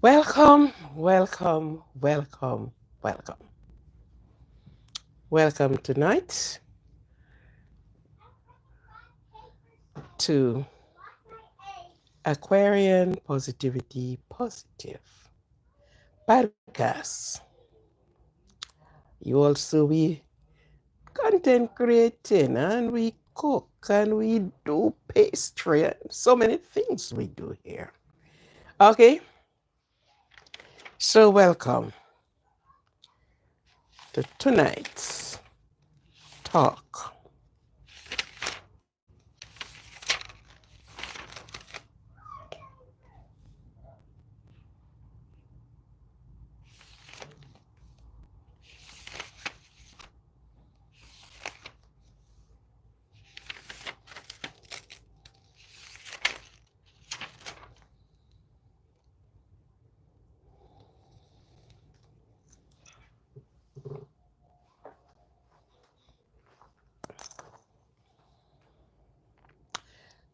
Welcome, welcome, welcome, welcome. Welcome tonight to Aquarian Positivity Positive podcast. You also we content creating and we cook and we do pastry and so many things we do here. Okay, so welcome to tonight's talk.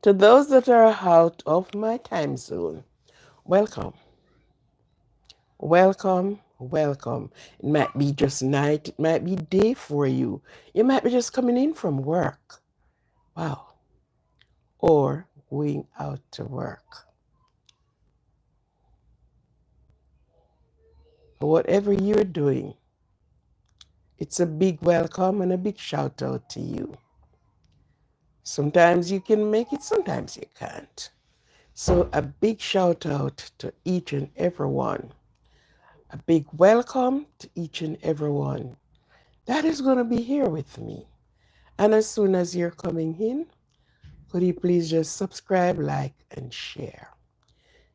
To those that are out of my time zone, welcome. Welcome, welcome. It might be just night, it might be day for you. You might be just coming in from work. Wow. Or going out to work. Whatever you're doing, it's a big welcome and a big shout out to you. Sometimes you can make it, sometimes you can't. So a big shout out to each and every one. A big welcome to each and every one that is going to be here with me. And as soon as you're coming in, could you please just subscribe, like, and share?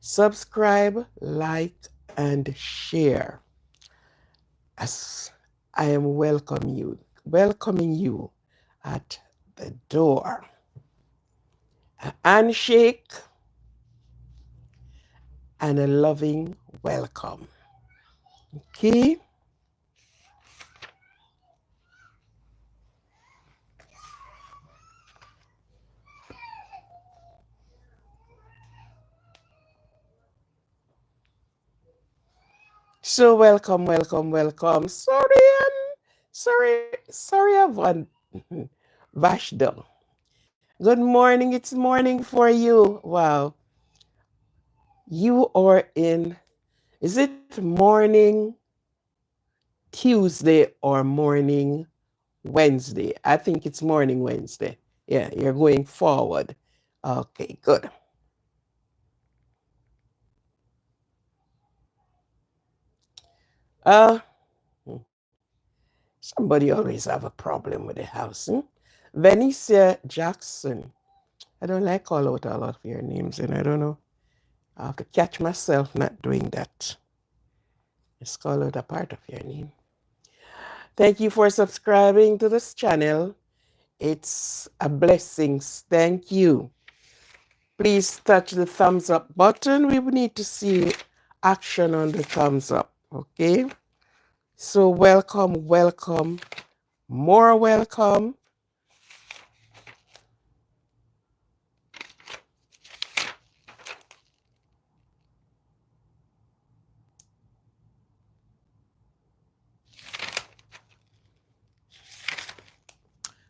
Subscribe, like, and share. As I am welcoming you at the door. A handshake and a loving welcome. Okay? So welcome, welcome, welcome. Sorry, I've Vashdo. Good morning. It's morning for you. Wow. You are in, is it morning Tuesday or morning Wednesday? I think it's morning Wednesday. Yeah, you're going forward. Okay, good. Uh, Somebody always have a problem with the house. Venicia Jackson. I don't like call out a lot of your names, and I don't know. I have to catch myself not doing that. Just call out a part of your name. Thank you for subscribing to this channel. It's a blessing. Thank you. Please touch the thumbs up button. We need to see action on the thumbs up. Okay. So welcome, welcome, more welcome.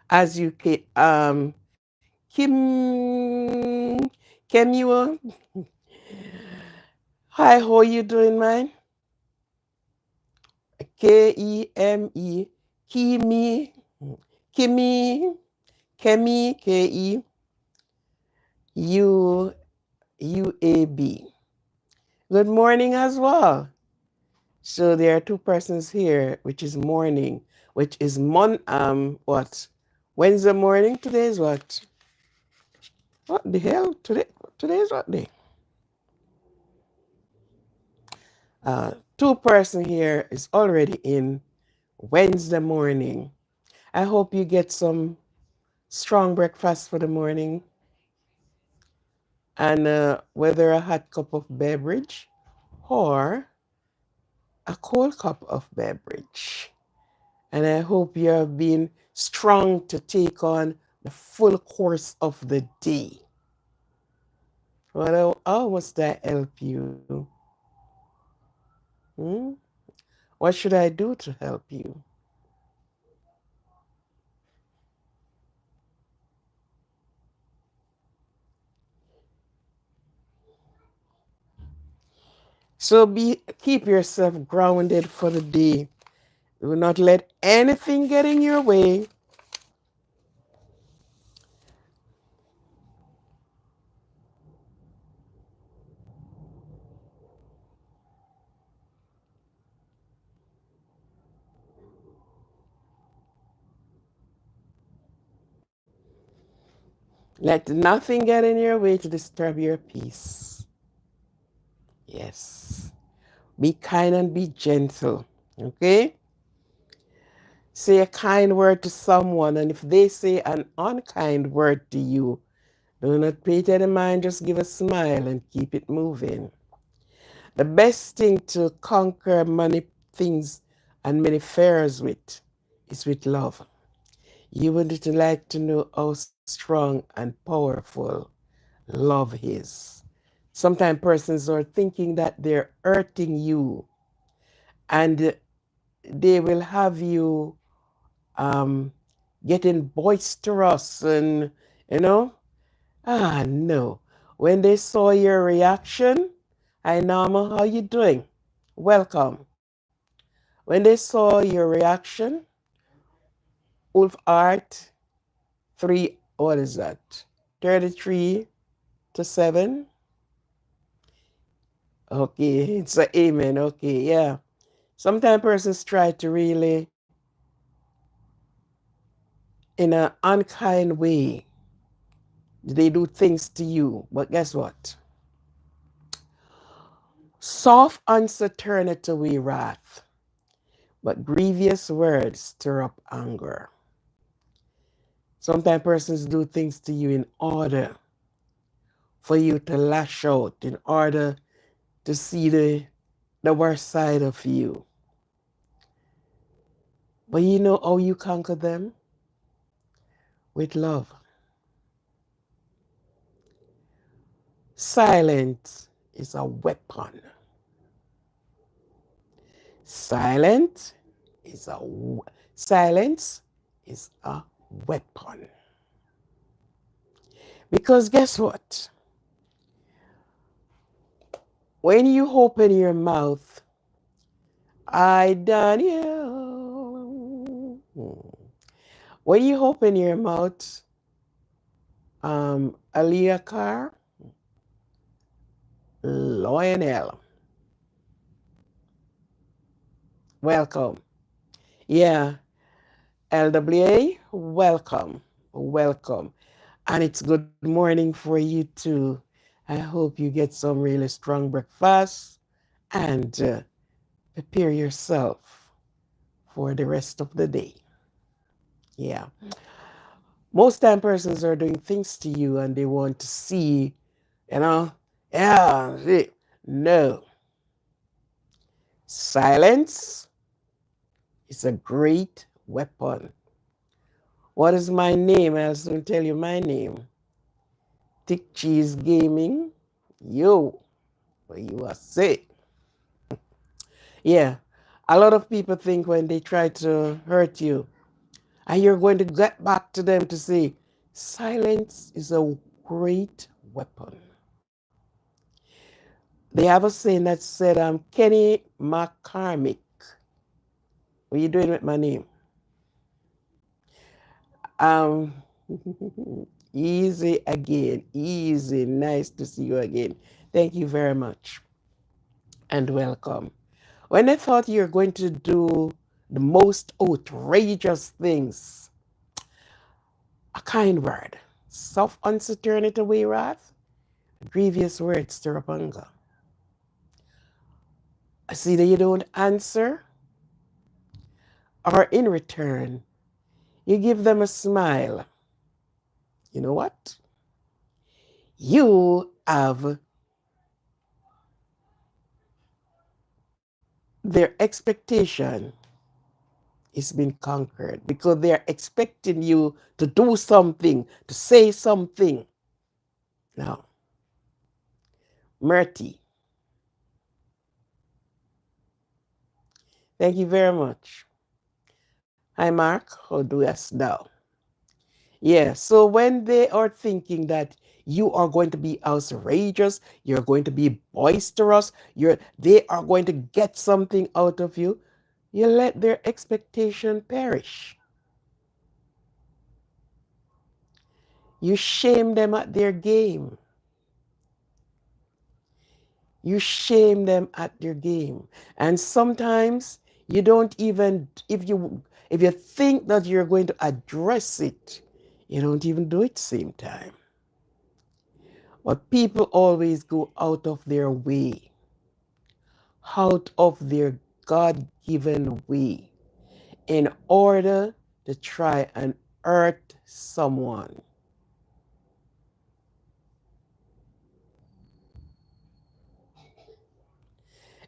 As you can, Kim, Kemua. Hi, how are you doing, man? Keme, Kimi, Kimi, Kemi, KEUAB. Good morning as well. So there are two persons here, which is morning, which is what? Wednesday morning. Today is what? What the hell? Today is what day? Two person here is already in Wednesday morning. I hope you get some strong breakfast for the morning and whether a hot cup of beverage or a cold cup of beverage. And I hope you have been strong to take on the full course of the day. Well, how must that help you? Hmm? What should I do to help you? So keep yourself grounded for the day. Do not let anything get in your way. Let nothing get in your way to disturb your peace. Yes. Be kind and be gentle. Okay? Say a kind word to someone, and if they say an unkind word to you, do not pay it any mind, just give a smile and keep it moving. The best thing to conquer many things and many fears with is with love. You would like to know how strong and powerful love is. Sometimes persons are thinking that they're hurting you and they will have you um, getting boisterous and, you know, no. When they saw your reaction, hi Norma, how you doing? Welcome. When they saw your reaction, Wolf Art, 3, what is that? 33 to 7. Okay, it's a amen. Okay, yeah. Sometimes persons try to really, in an unkind way, they do things to you. But guess what? Soft answer turneth away wrath, but grievous words stir up anger. Sometimes persons do things to you in order for you to lash out, in order to see the worst side of you. But you know how you conquer them? With love. Silence is a weapon. Silent is a silence is a weapon. Because guess what? When you open your mouth, I done you. When you open your mouth, Aliyah Carr, Lionel, welcome. Yeah, LWA, welcome. Welcome. And it's good morning for you too. I hope you get some really strong breakfast and prepare yourself for the rest of the day. Yeah. Most time persons are doing things to you and they want to see, you know, yeah, no. Silence is a great weapon. What is my name? I'll soon tell you my name. Tick Cheese Gaming. Yo, what you are say? Yeah. A lot of people think when they try to hurt you, and you're going to get back to them to say, silence is a great weapon. They have a saying that said, Kenny McCormick. What are you doing with my name? Um, easy again, easy. Nice to see you again. Thank you very much and welcome. When I thought you're going to do the most outrageous things, a kind word, soft answer turn it away wrath, grievous words stir up anger. I see that you don't answer, or in return, you give them a smile. You know what? You have their expectation is been conquered because they're expecting you to do something, to say something. Now, Murty, Thank you very much. Hi, Mark. How doest thou? Yeah, so when they are thinking that you are going to be outrageous, you're going to be boisterous, they are going to get something out of you, you let their expectation perish. You shame them at their game. You shame them at their game. And sometimes you don't even, if you think that you're going to address it, you don't even do it same time. But people always go out of their way, out of their God-given way, in order to try and hurt someone.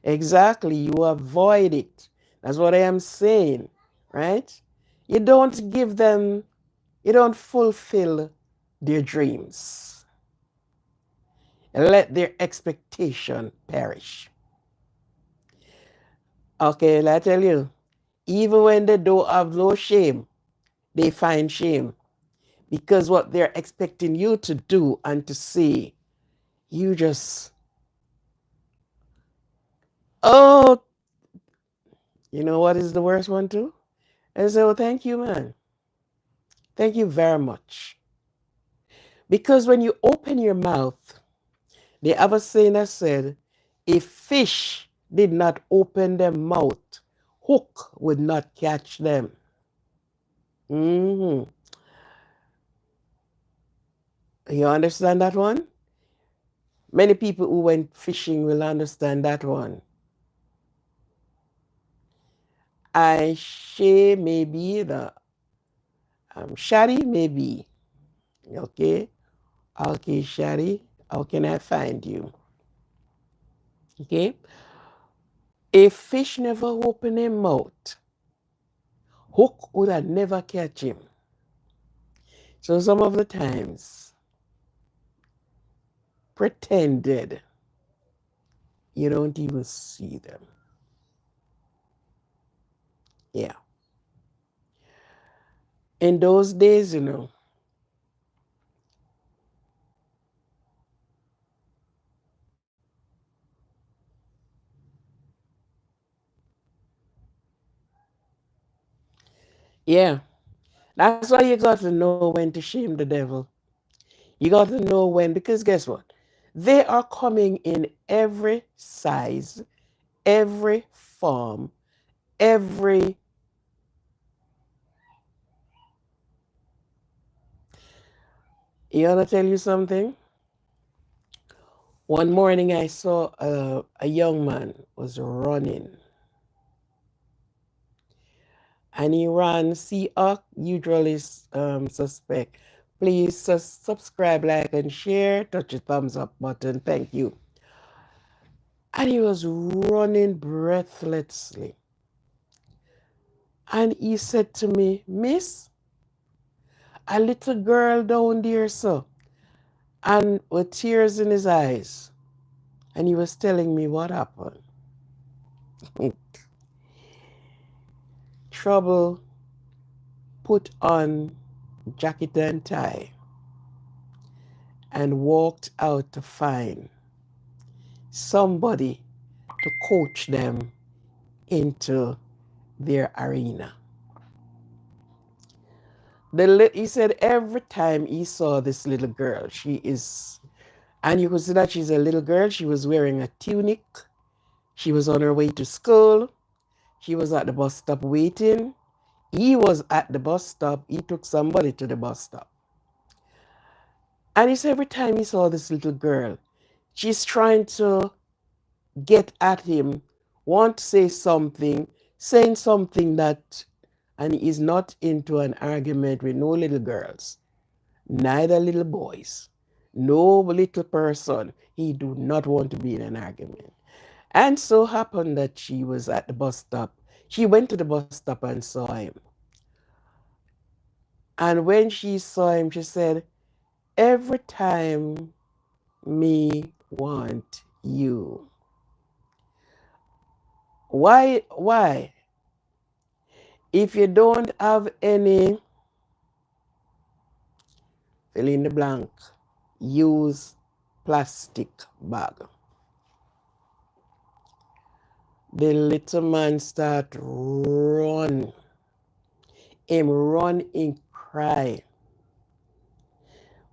Exactly, you avoid it. That's what I am saying, right? You don't give them, you don't fulfill their dreams. Let their expectation perish. Okay, I tell you, even when they don't have no shame, they find shame because what they're expecting you to do and to say, you just, oh, you know what is the worst one too? I say, oh, thank you, man. Thank you very much. Because when you open your mouth, they have a saying that said, if fish did not open their mouth, hook would not catch them. hmm You understand that one? Many people who went fishing will understand that one. I say maybe the Shari maybe. Okay. Okay, Shari. How can I find you? Okay. A fish never open his mouth. Hook would have never catch him. So some of the times, pretended you don't even see them. Yeah. In those days, yeah. That's why you got to know when to shame the devil. You got to know when, because guess what? They are coming in every size, every form, every. You want to tell you something? One morning I saw a young man was running. And he ran, see, usually suspect. Please subscribe, like, and share. Touch the thumbs up button. Thank you. And he was running breathlessly. And he said to me, Miss, a little girl down there, sir, and with tears in his eyes. And he was telling me what happened. Trouble put on jacket and tie and walked out to find somebody to coach them into their arena. He said every time he saw this little girl, and you could see that she's a little girl, she was wearing a tunic, she was on her way to school, she was at the bus stop waiting, he was at the bus stop, he took somebody to the bus stop. And he said every time he saw this little girl, she's trying to get at him, want to say something, saying something that, and he's not into an argument with no little girls, neither little boys, no little person. He do not want to be in an argument. And so happened that she was at the bus stop. She went to the bus stop and saw him. And when she saw him, she said, every time me want you. Why? If you don't have any, fill in the blank, use plastic bag. The little man start run. Him run and cry.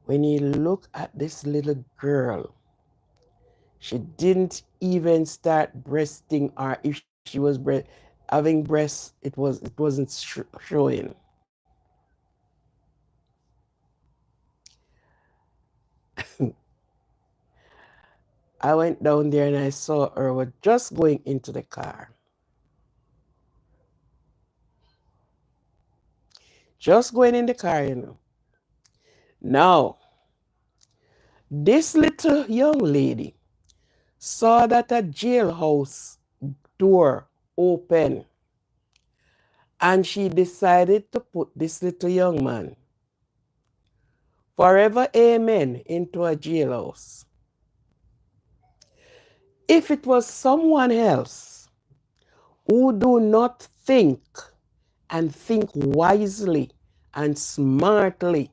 When he look at this little girl, she didn't even start breasting, or if she was having breasts, it wasn't showing. I went down there and I saw her was just going into the car. Just going in the car, you know. Now, this little young lady saw that a jailhouse door open, and she decided to put this little young man, forever amen, into a jailhouse. If it was someone else who do not think and think wisely and smartly,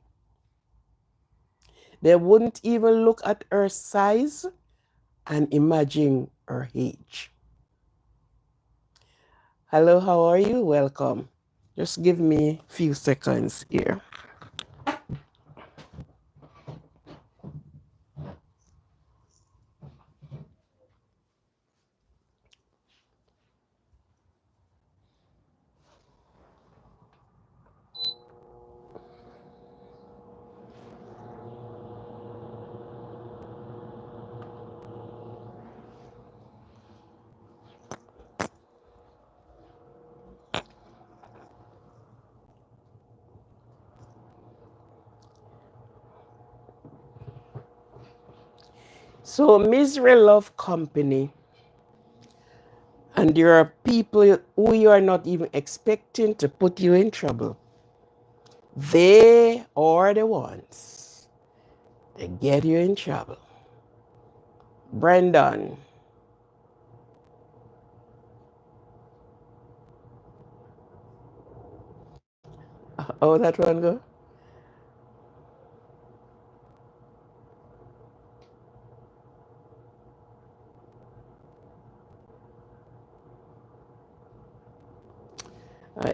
they wouldn't even look at her size and imagine her age. Hello, how are you? Welcome. Just give me a few seconds here. So misery love company, and there are people who you are not even expecting to put you in trouble. They are the ones that get you in trouble. Brendan. How that one go?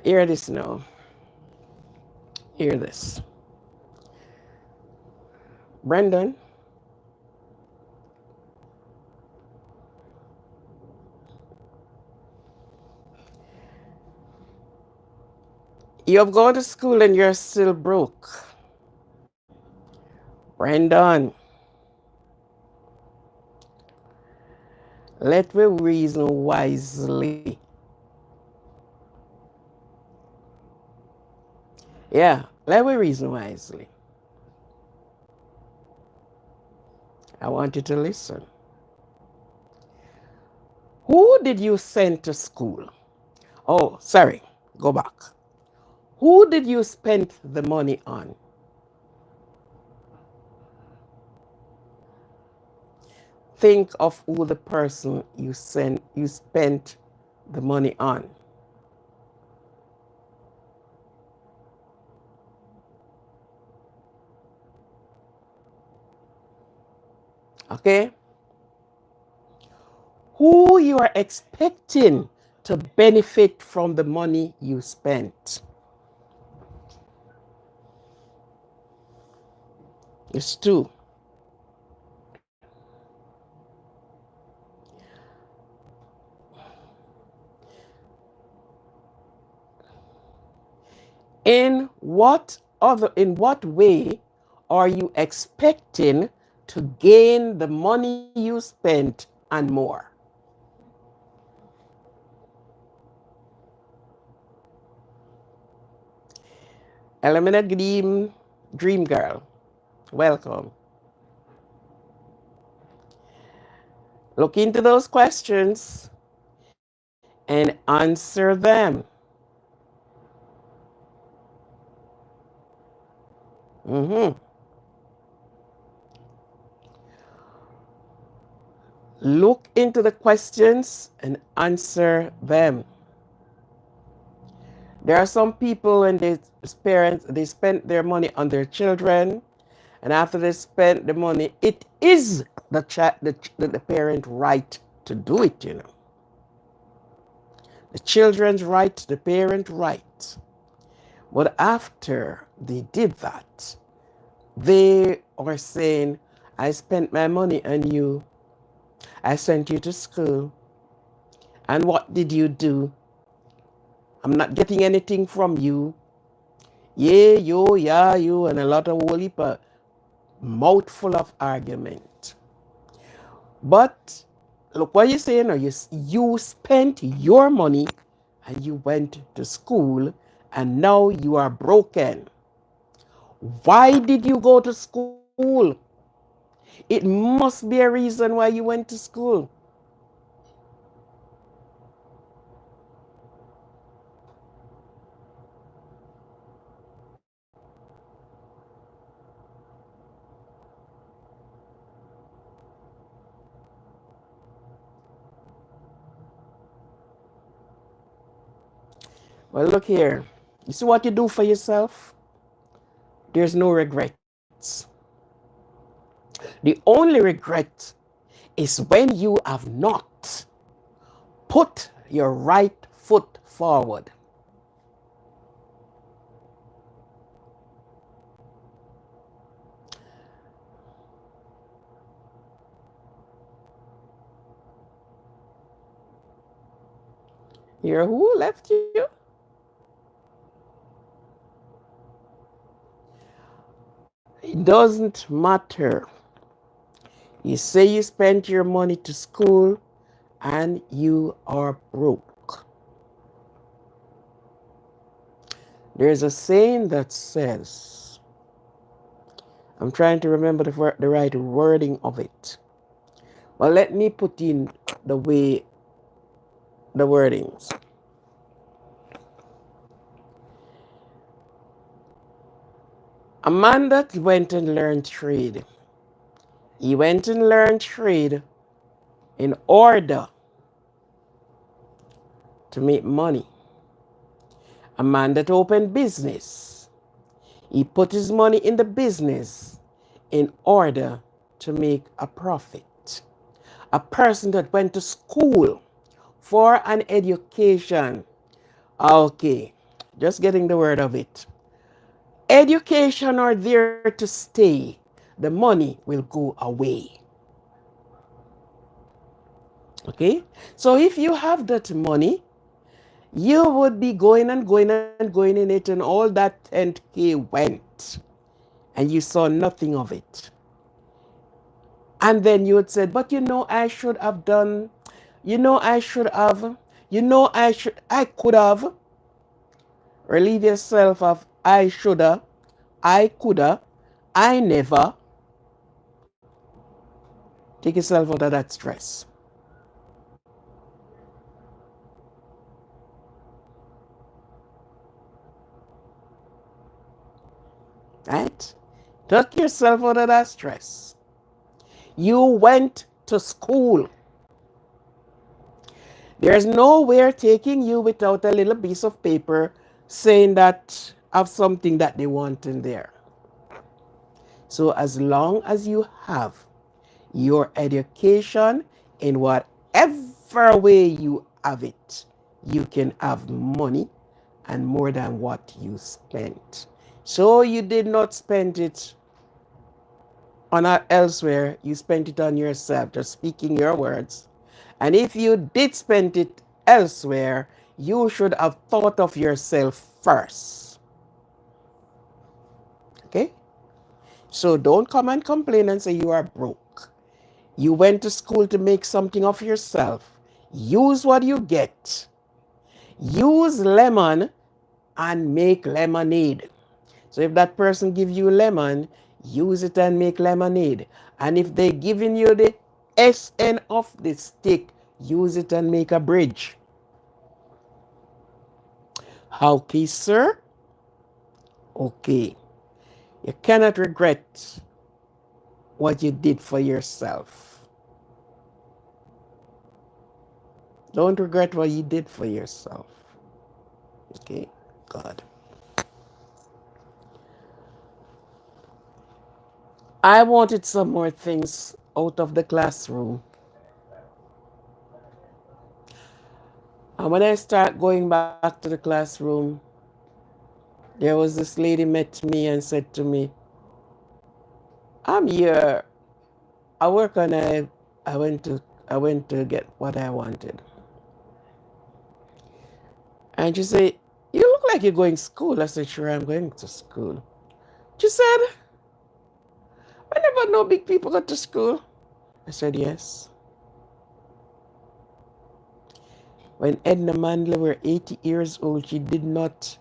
Hear this now. Hear this. Brendan, you have gone to school and you're still broke. Brendan, let me reason wisely. Yeah, let me reason wisely. I want you to listen. Who did you send to school? Oh, sorry, go back. Who did you spend the money on? Think of who the person you spent the money on. Okay? Who you are expecting to benefit from the money you spent. It's two. In what way are you expecting to gain the money you spent and more? Elimina Dream Girl, welcome. Look into those questions and answer them. Look into the questions and answer them. There are some people when parents they spend their money on their children, and after they spend the money, it is the parent right to do it. The children's right, the parent right. But after they did that, they are saying, I spent my money on you. I sent you to school. And what did you do? I'm not getting anything from you. Yeah, yo, yeah, you, and a lot of whole heap of mouthful of argument. But look what you're saying now. You spent your money and you went to school and now you are broken. Why did you go to school? It must be a reason why you went to school. Well, look here. You see what you do for yourself? There's no regrets. The only regret is when you have not put your right foot forward. Here, who left you? It doesn't matter. You say you spent your money to school and you are broke. There's a saying that says, I'm trying to remember the right wording of it. Well, let me put in the wordings. A man that went and learned trade, he went and learned trade in order to make money. A man that opened business, he put his money in the business in order to make a profit. A person that went to school for an education, okay, just getting the word of it. Education are there to stay. The money will go away. Okay? So if you have that money, you would be going and going and going in it, and all that 10K went, and you saw nothing of it. And then you would say, but I should have done, I should have, I could have. Relieve yourself of I shoulda, I coulda, I never. Take yourself out of that stress. Right? Take yourself out of that stress. You went to school. There's nowhere taking you without a little piece of paper saying that of something that they want in there. So as long as you have your education in whatever way you have it, you can have money and more than what you spent. So you did not spend it on elsewhere, you spent it on yourself, just speaking your words. And if you did spend it elsewhere, you should have thought of yourself first. Okay? So don't come and complain and say you are broke. You went to school to make something of yourself. Use what you get. Use lemon and make lemonade. So if that person give you lemon, use it and make lemonade. And if they giving you the SN of the stick, use it and make a bridge. Okay, sir? Okay. You cannot regret what you did for yourself. Don't regret what you did for yourself. Okay? God. I wanted some more things out of the classroom. And when I start going back to the classroom, there was this lady met me and said to me, I'm here. I work on I went to get what I wanted. And she said, you look like you're going to school. I said, sure, I'm going to school. She said, I never know big people go to school. I said, yes. When Edna Mandley were 80 years old, she did not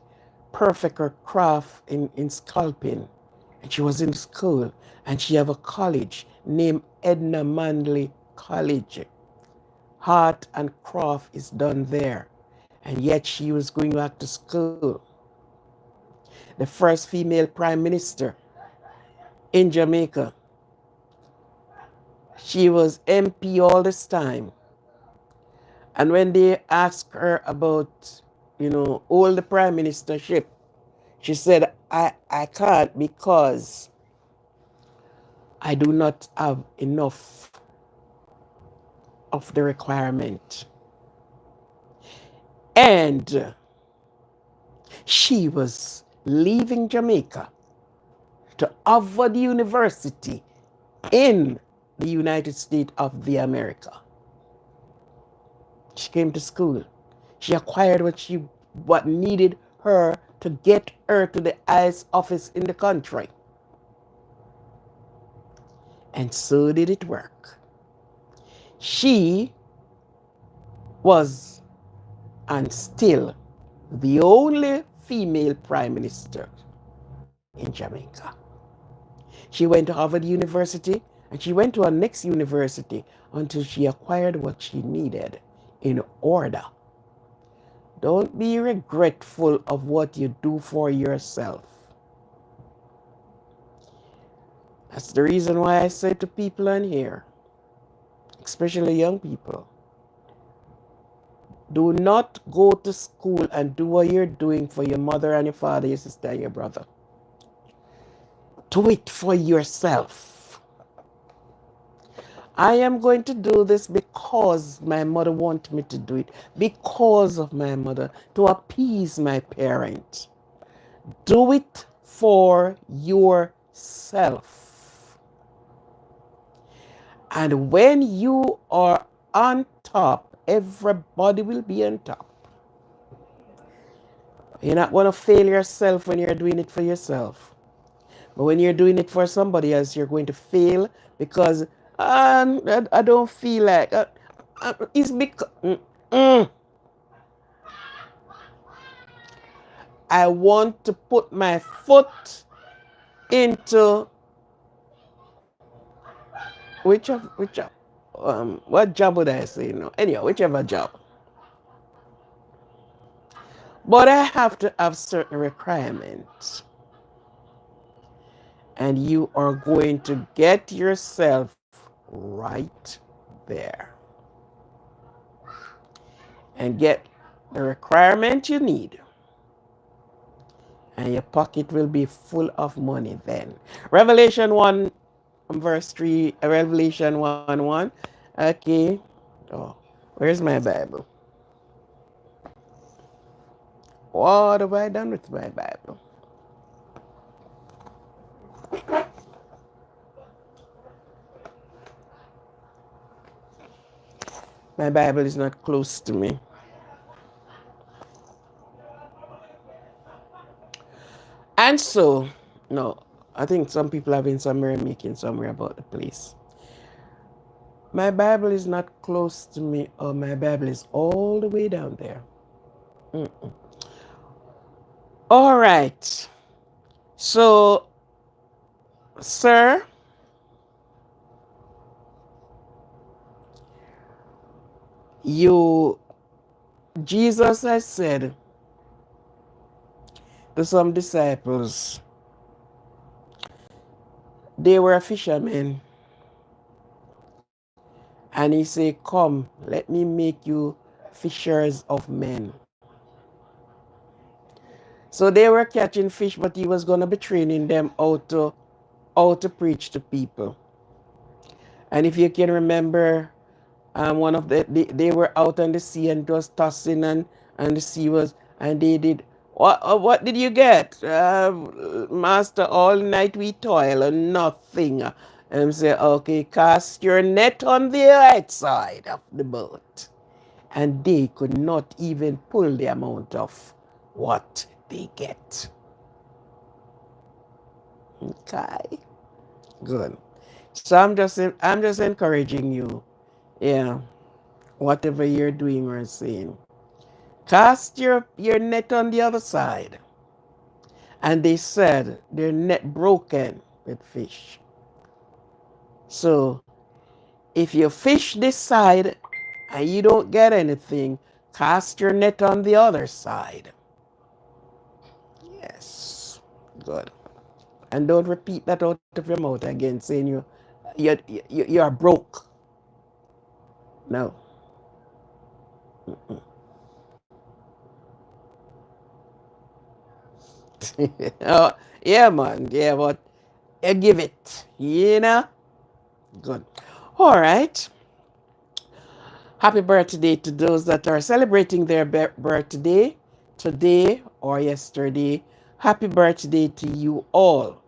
perfect her craft in sculpting. And she was in school, and she have a college named Edna Mandley College. Art and craft is done there. And yet she was going back to school. The first female prime minister in Jamaica. She was MP all this time. And when they asked her about, all the prime ministership, she said, I can't because I do not have enough of the requirement. And she was leaving Jamaica to Harvard University in the United States of the America. She came to school. She acquired what needed her to get her to the highest office in the country. And so did it work. She was and still the only female prime minister in Jamaica. She went to Harvard University and she went to her next university until she acquired what she needed in order. Don't be regretful of what you do for yourself. That's the reason why I say to people on here, especially young people, do not go to school and do what you're doing for your mother and your father, your sister and your brother. Do it for yourself. I am going to do this because my mother wanted me to do it, because of my mother, to appease my parents. Do it for yourself. And when you are on top, everybody will be on top. You're not going to fail yourself when you're doing it for yourself. But when you're doing it for somebody else, you're going to fail because I don't feel like it's because I want to put my foot into what job would I say? No, anyhow, whichever job. But I have to have certain requirements. And you are going to get yourself right there. And get the requirement you need. And your pocket will be full of money then. Revelation 1 verse 3, Revelation 1:1. Okay. Oh, where's my Bible? What have I done with my Bible? My Bible is not close to me. And so, no, I think some people have been somewhere making somewhere about the place. My Bible is not close to me, or my Bible is all the way down there. All right. So, sir, Jesus has said to some disciples, they were fishermen. And he said, come, let me make you fishers of men. So they were catching fish, but he was going to be training them how to preach to people. And if you can remember, one of they were out on the sea and it was tossing, and the sea was, and they did, what did you get? Master, all night we toil and nothing. And say, okay, cast your net on the right side of the boat. And they could not even pull the amount of what they get. Okay, good. So I'm just encouraging you, yeah, whatever you're doing or saying, cast your net on the other side. And they said their net broken with fish. So if you fish this side and you don't get anything, cast your net on the other side. Yes, good. And don't repeat that out of your mouth again, saying you are broke. No. Oh, yeah, man. Yeah, but you give it. Good. All right. Happy birthday to those that are celebrating their birthday today or yesterday. Happy birthday to you all.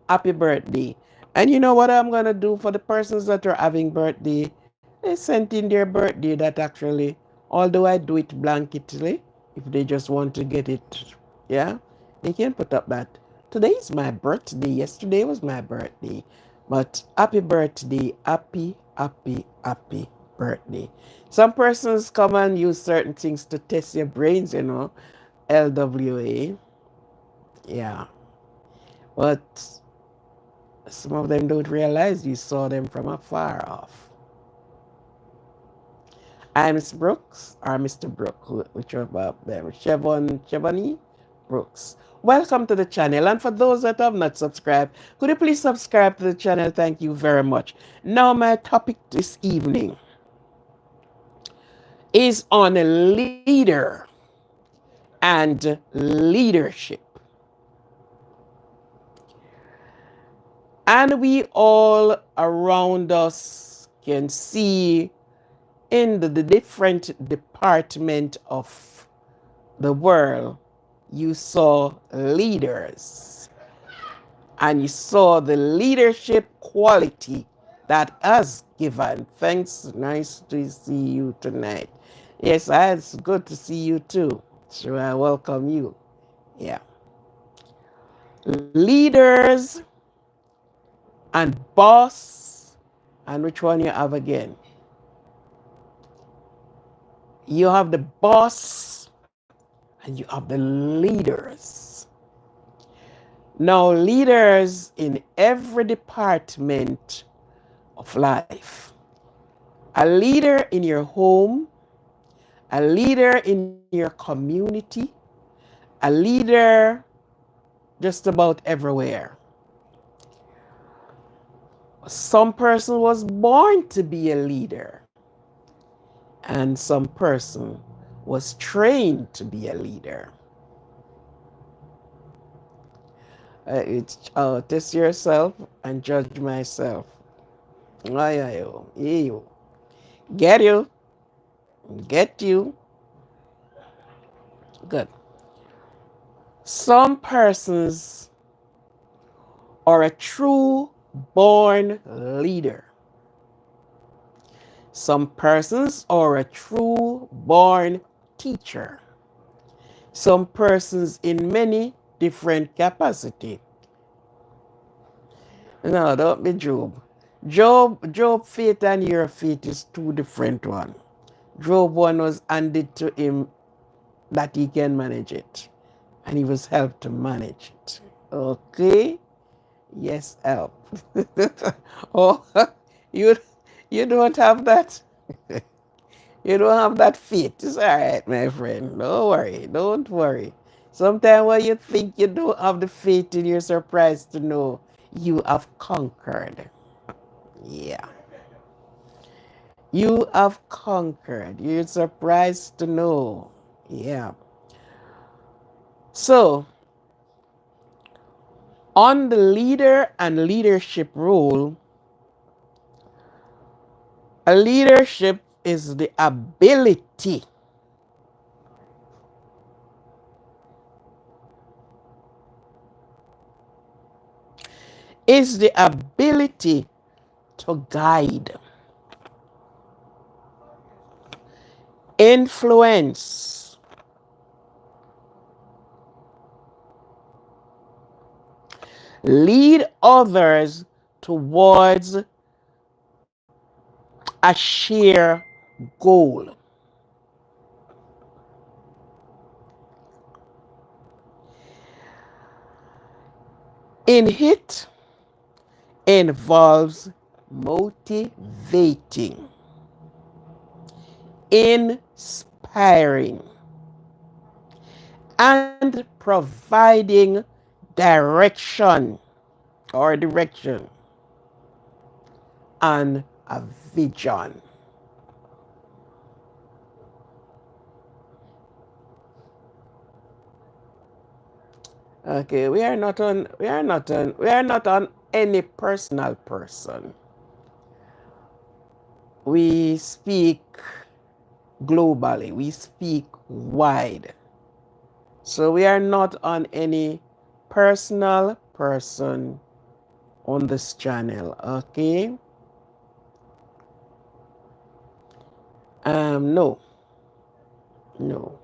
Happy birthday. And you know what I'm going to do for the persons that are having birthday? They sent in their birthday that actually, although I do it blanketly, if they just want to get it, yeah, they can put up that. Today is my birthday. Yesterday was my birthday. But happy birthday. Happy, happy, happy birthday. Some persons come and use certain things to test your brains, LWA. Yeah. But some of them don't realize you saw them from afar off. I'm Miss Brooks, or Mr. Brooks, whichever of them, Chevony Brooks. Welcome to the channel. And for those that have not subscribed, could you please subscribe to the channel? Thank you very much. Now, my topic this evening is on a leader and leadership. And we all around us can see in the different department of the world, you saw leaders and you saw the leadership quality that has given. Thanks. Nice to see you tonight. Yes, it's good to see you too. So I welcome you. Yeah. Leaders and boss. And which one you have again? You have the boss and you have the leaders. Now, leaders in every department of life. A leader in your home, a leader in your community, a leader just about everywhere. Some person was born to be a leader, and some person was trained to be a leader. Test yourself and judge myself. You. Get you. Get you. Good. Some persons are a true born leader. Some persons are a true born teacher. Some persons in many different capacity. No, don't be Job. Job faith and your faith is two different one. Job one was handed to him that he can manage it. And he was helped to manage it. Okay? Yes, help. Oh, you you don't have that. You don't have that faith. It's all right, my friend. Don't worry. Don't worry. Sometimes when you think you don't have the faith and you're surprised to know you have conquered. Yeah. You have conquered. You're surprised to know. Yeah. So, On the leader and leadership role, a leadership is the ability to guide, influence, lead others towards a shared goal. In it involves motivating, inspiring, and providing direction direction and a vision. Okay, we are not on any personal person. We speak globally, we speak wide. So we are not on any personal person on this channel, okay? No, no.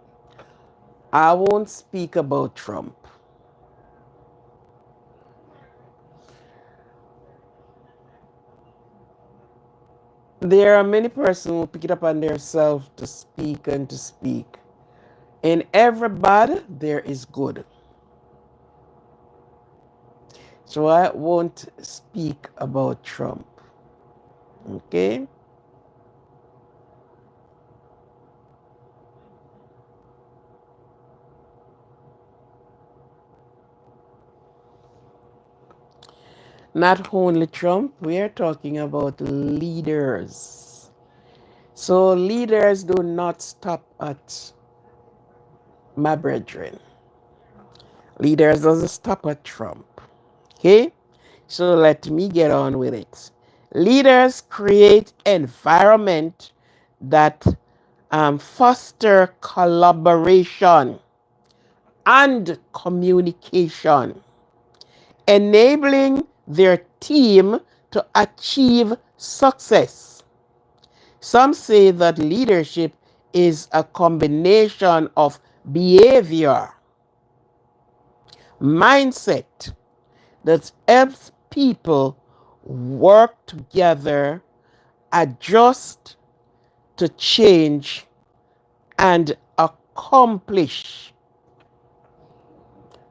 I won't speak about Trump. There are many persons who pick it up on themselves to speak and to speak. In every bad, there is good. So I won't speak about Trump. Okay? Not only Trump, we are talking about leaders. So leaders do not stop at my brethren. Leaders doesn't stop at Trump. Okay? So let me get on with it. Leaders create environment that foster collaboration and communication, enabling their team to achieve success. Some say that leadership is a combination of behavior, mindset that helps people work together, adjust to change, and accomplish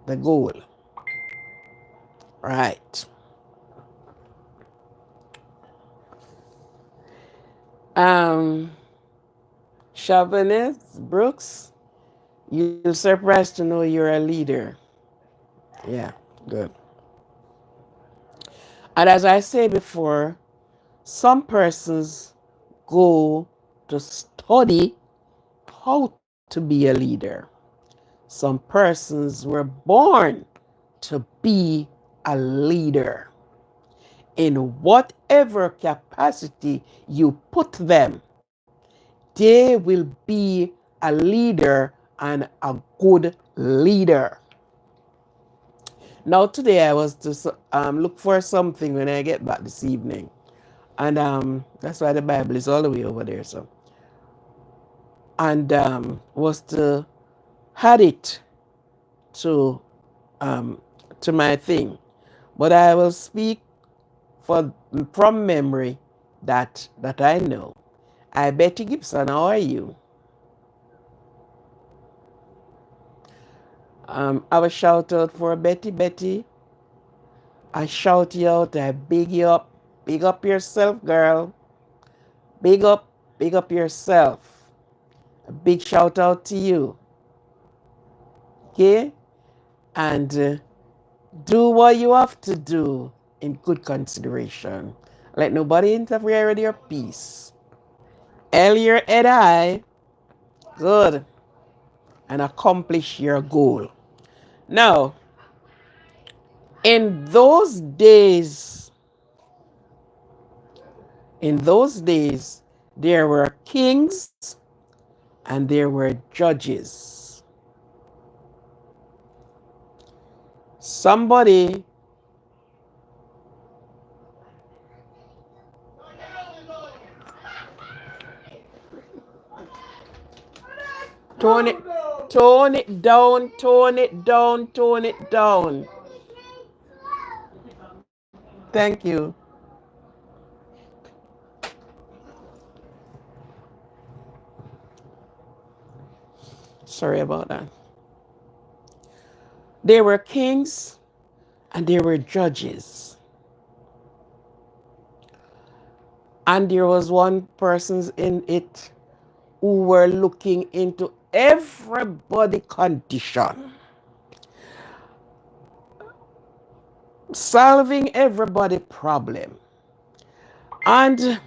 the goal. Right. Um, Chauvinist, Brooks, you're surprised to know you're a leader. Yeah, good. And as I say before, some persons go to study how to be a leader. Some persons were born to be a leader. In whatever capacity you put them, they will be a leader and a good leader. Now today I was to look for something when I get back this evening. And that's why the Bible is all the way over there. So, and was to add it to my thing. But I will speak from memory that I know. I Betty Gibson, how are you? I will shout out for Betty. Betty, I shout you out. I big you up. Big up yourself, girl. Big up yourself. A big shout out to you. Okay? And do what you have to do in good consideration. Let nobody interfere with your peace. Held your head high. Good. And accomplish your goal. Now, In those days, there were kings and there were judges. Somebody tone it, tone it down, tone it down, tone it down. Thank you. Sorry about that. There were kings and there were judges. And there was one person in it who were looking into everybody condition, solving everybody problem. And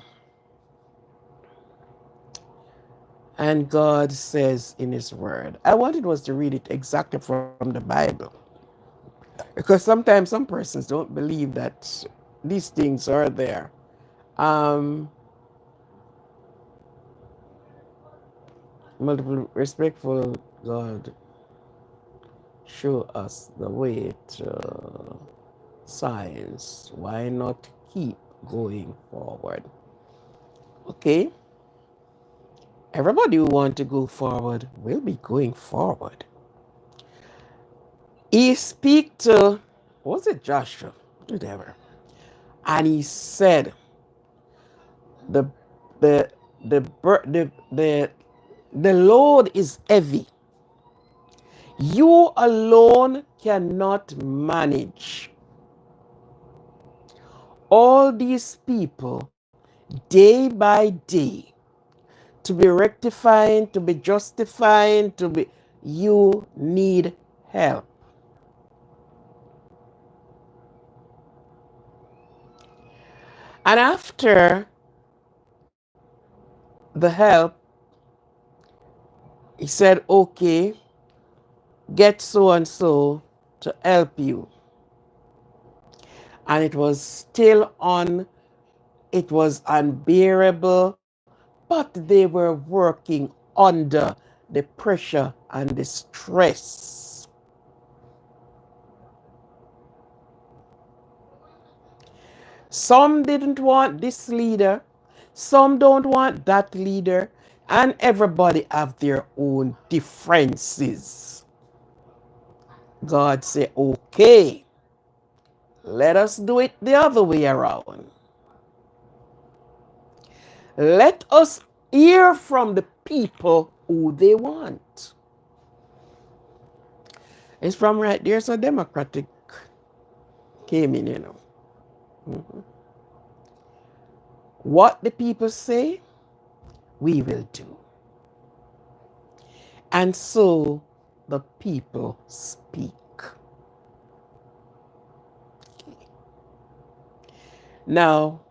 God says in his word, I wanted was to read it exactly from the Bible. Because sometimes some persons don't believe that these things are there. Um, Multiple respectful God, show us the way to science. Why not keep going forward? Okay. Everybody who want to go forward will be going forward. He speak to, what was it, Joshua? Whatever. And he said, the the the the the, the load is heavy. You alone cannot manage all these people day by day to be rectifying, to be justifying, to be, you need help. And after the help, he said, okay, get so and so to help you. And it was still on, it was unbearable, but they were working under the pressure and the stress. Some didn't want this leader, some don't want that leader, and everybody have their own differences. God said, okay, let us do it the other way around. Let us hear from the people who they want. It's from right there, so Democratic came in, you know. Mhm. What the people say, we will do. And so the people speak. Now,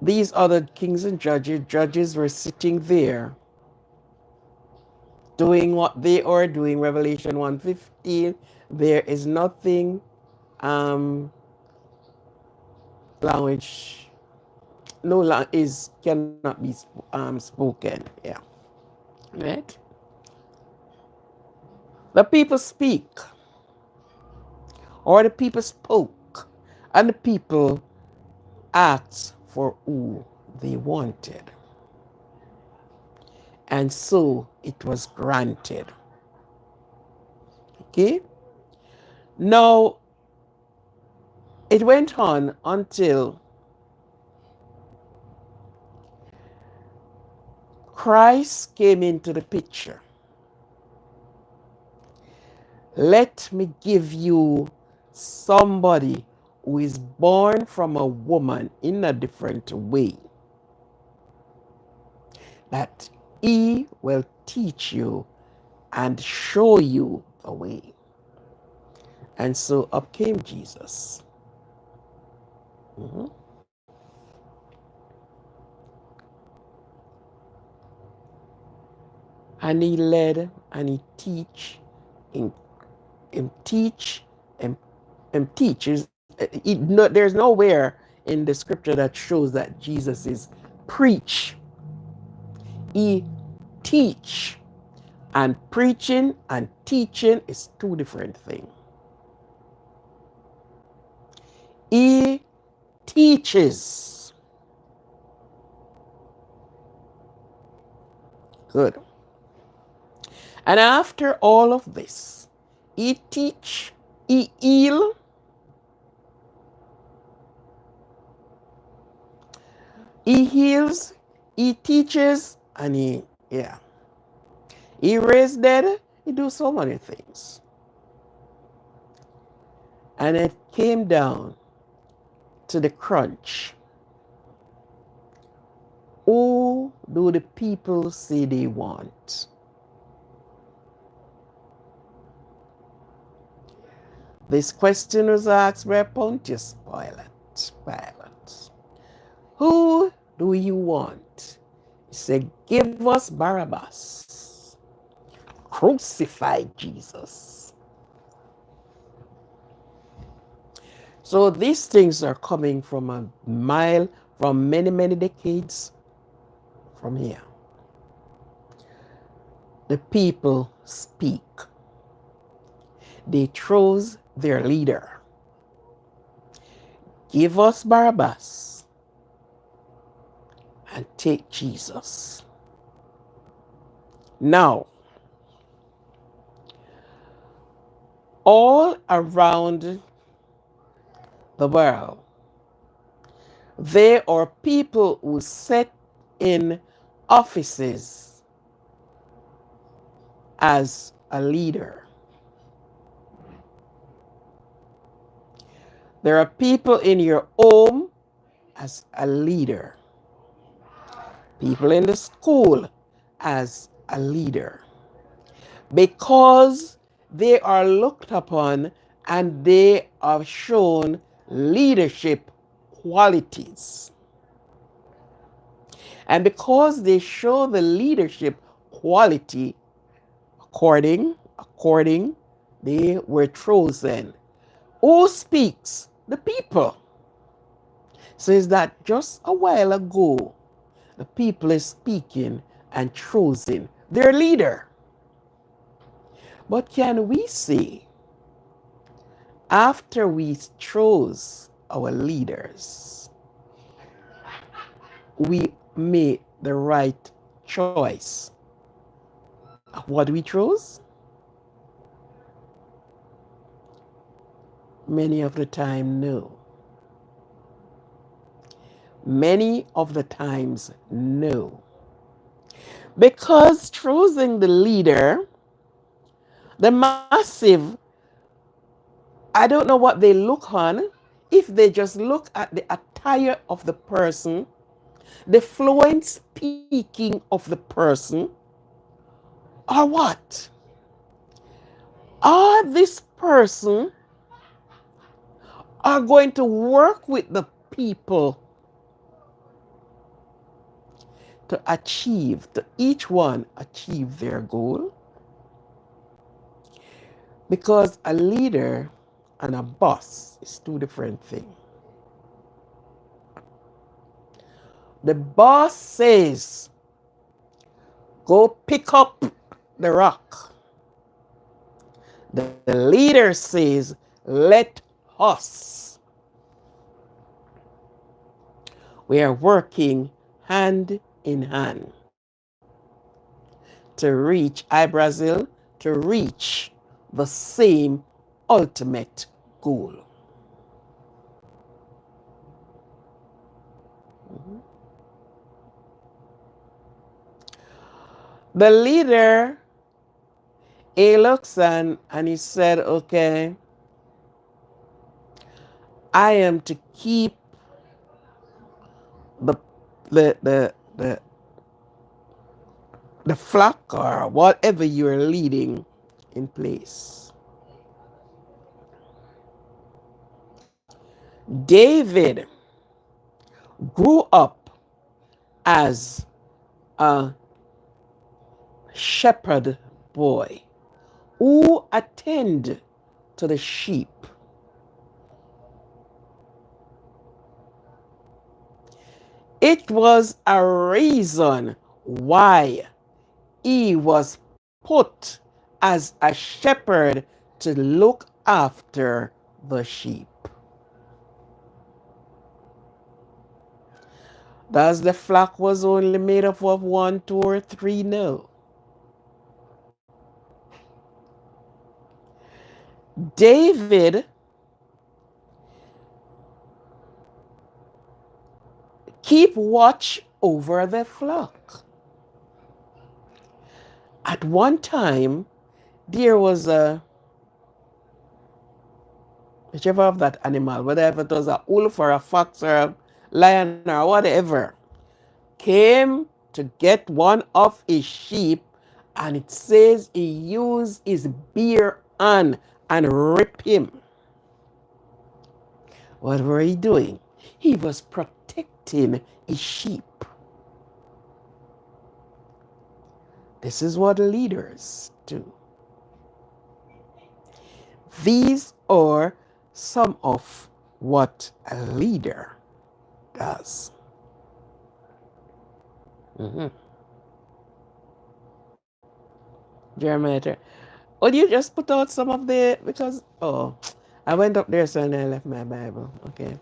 these other kings and judges were sitting there doing what they are doing. Revelation 1:15. There is nothing language, no is cannot be spoken. Yeah. Right? The people speak, or the people spoke, and the people asked for who they wanted. And so it was granted. Okay? Now, it went on until Christ came into the picture. Let me give you somebody who is born from a woman in a different way, that he will teach you and show you the way. And so up came Jesus. Mhm. And he led and he teach, him teach, him teaches. There's nowhere in the scripture that shows that Jesus is preach. He teach. And preaching and teaching is two different things. He teaches. Good. And after all of this, he teach, he heal, he heals, he teaches, and he raised dead, he do so many things. And it came down to the crunch. Who do the people say they want? This question was asked by Pontius Pilate. Who do you want? He said, give us Barabbas. Crucify Jesus. So these things are coming from a mile, from many, many decades from here. The people speak. They chose their leader. Give us Barabbas and take Jesus. Now, all around the world, there are people who sit in offices as a leader. There are people in your home as a leader. People in the school as a leader. Because they are looked upon and they are shown leadership qualities. And because they show the leadership quality, according, they were chosen. Who speaks? The people. Says that just a while ago, the people is speaking and choosing their leader. But can we say, after we chose our leaders, we made the right choice of what we chose? Many of the time, no. Many of the times, no. Because choosing the leader, the massive, I don't know what they look on. If they just look at the attire of the person, the fluent speaking of the person, or what? Or this person are going to work with the people to each one achieve their goal. Because a leader and a boss is two different things. The boss says, go pick up the rock. The leader says, let us. We are working hand in hand to reach Brazil, to reach the same ultimate goal. The leader, he looks and he said, okay, I am to keep the flock or whatever you're leading in place. David grew up as a shepherd boy who attended to the sheep. It was a reason why he was put as a shepherd to look after the sheep. Thus the flock was only made up of one, two, or three? No. David keep watch over the flock. At one time, there was whichever of that animal, whether it was a wolf or a fox or a lion or whatever, came to get one of his sheep, and it says he used his bare hand and rip him. What were he doing? He was protecting his sheep. This is what leaders do. These are some of what a leader does. Jeremiah, would you just put out some of the, because, oh, I went up there, so and I left my Bible. Okay.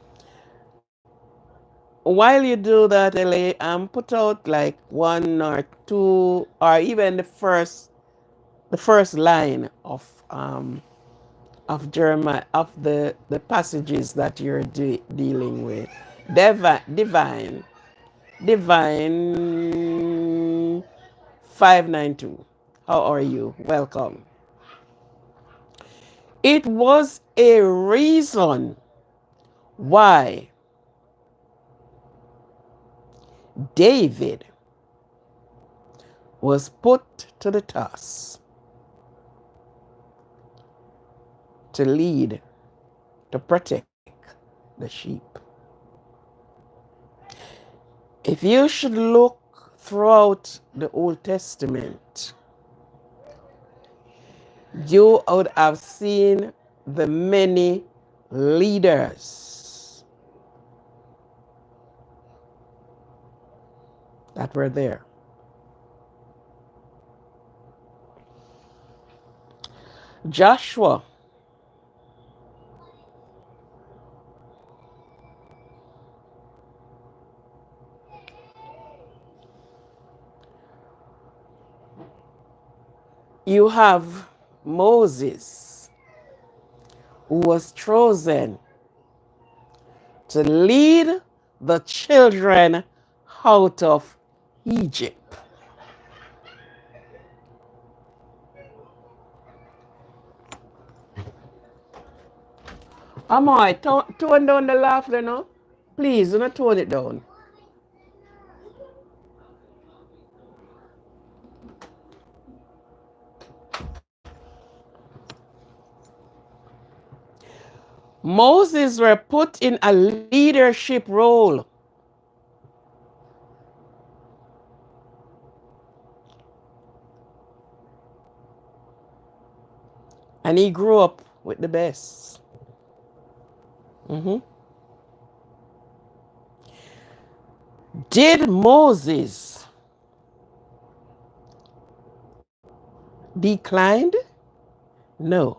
While you do that, LA, put out like one or two, or even the first line of Jeremiah, of the passages that you're dealing with. Divine 592. How are you? Welcome. It was a reason why David was put to the task to lead, to protect the sheep. If you should look throughout the Old Testament, you would have seen the many leaders that were there. Joshua you have Moses, who was chosen to lead the children out of Egypt. Amoy, tone down the laughter now. Please, do not tone it down. Moses were put in a leadership role. And he grew up with the best. Did Moses declined? No.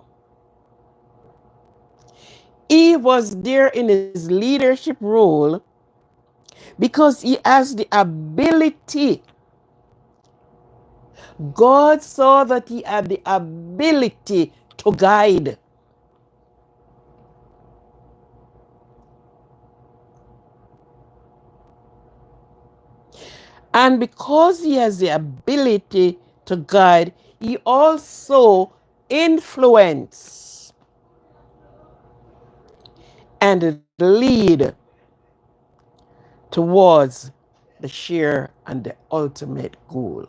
He was there in his leadership role because he has the ability. God saw that he had the ability to guide. And because he has the ability to guide, he also influence and lead towards the sheer and the ultimate goal.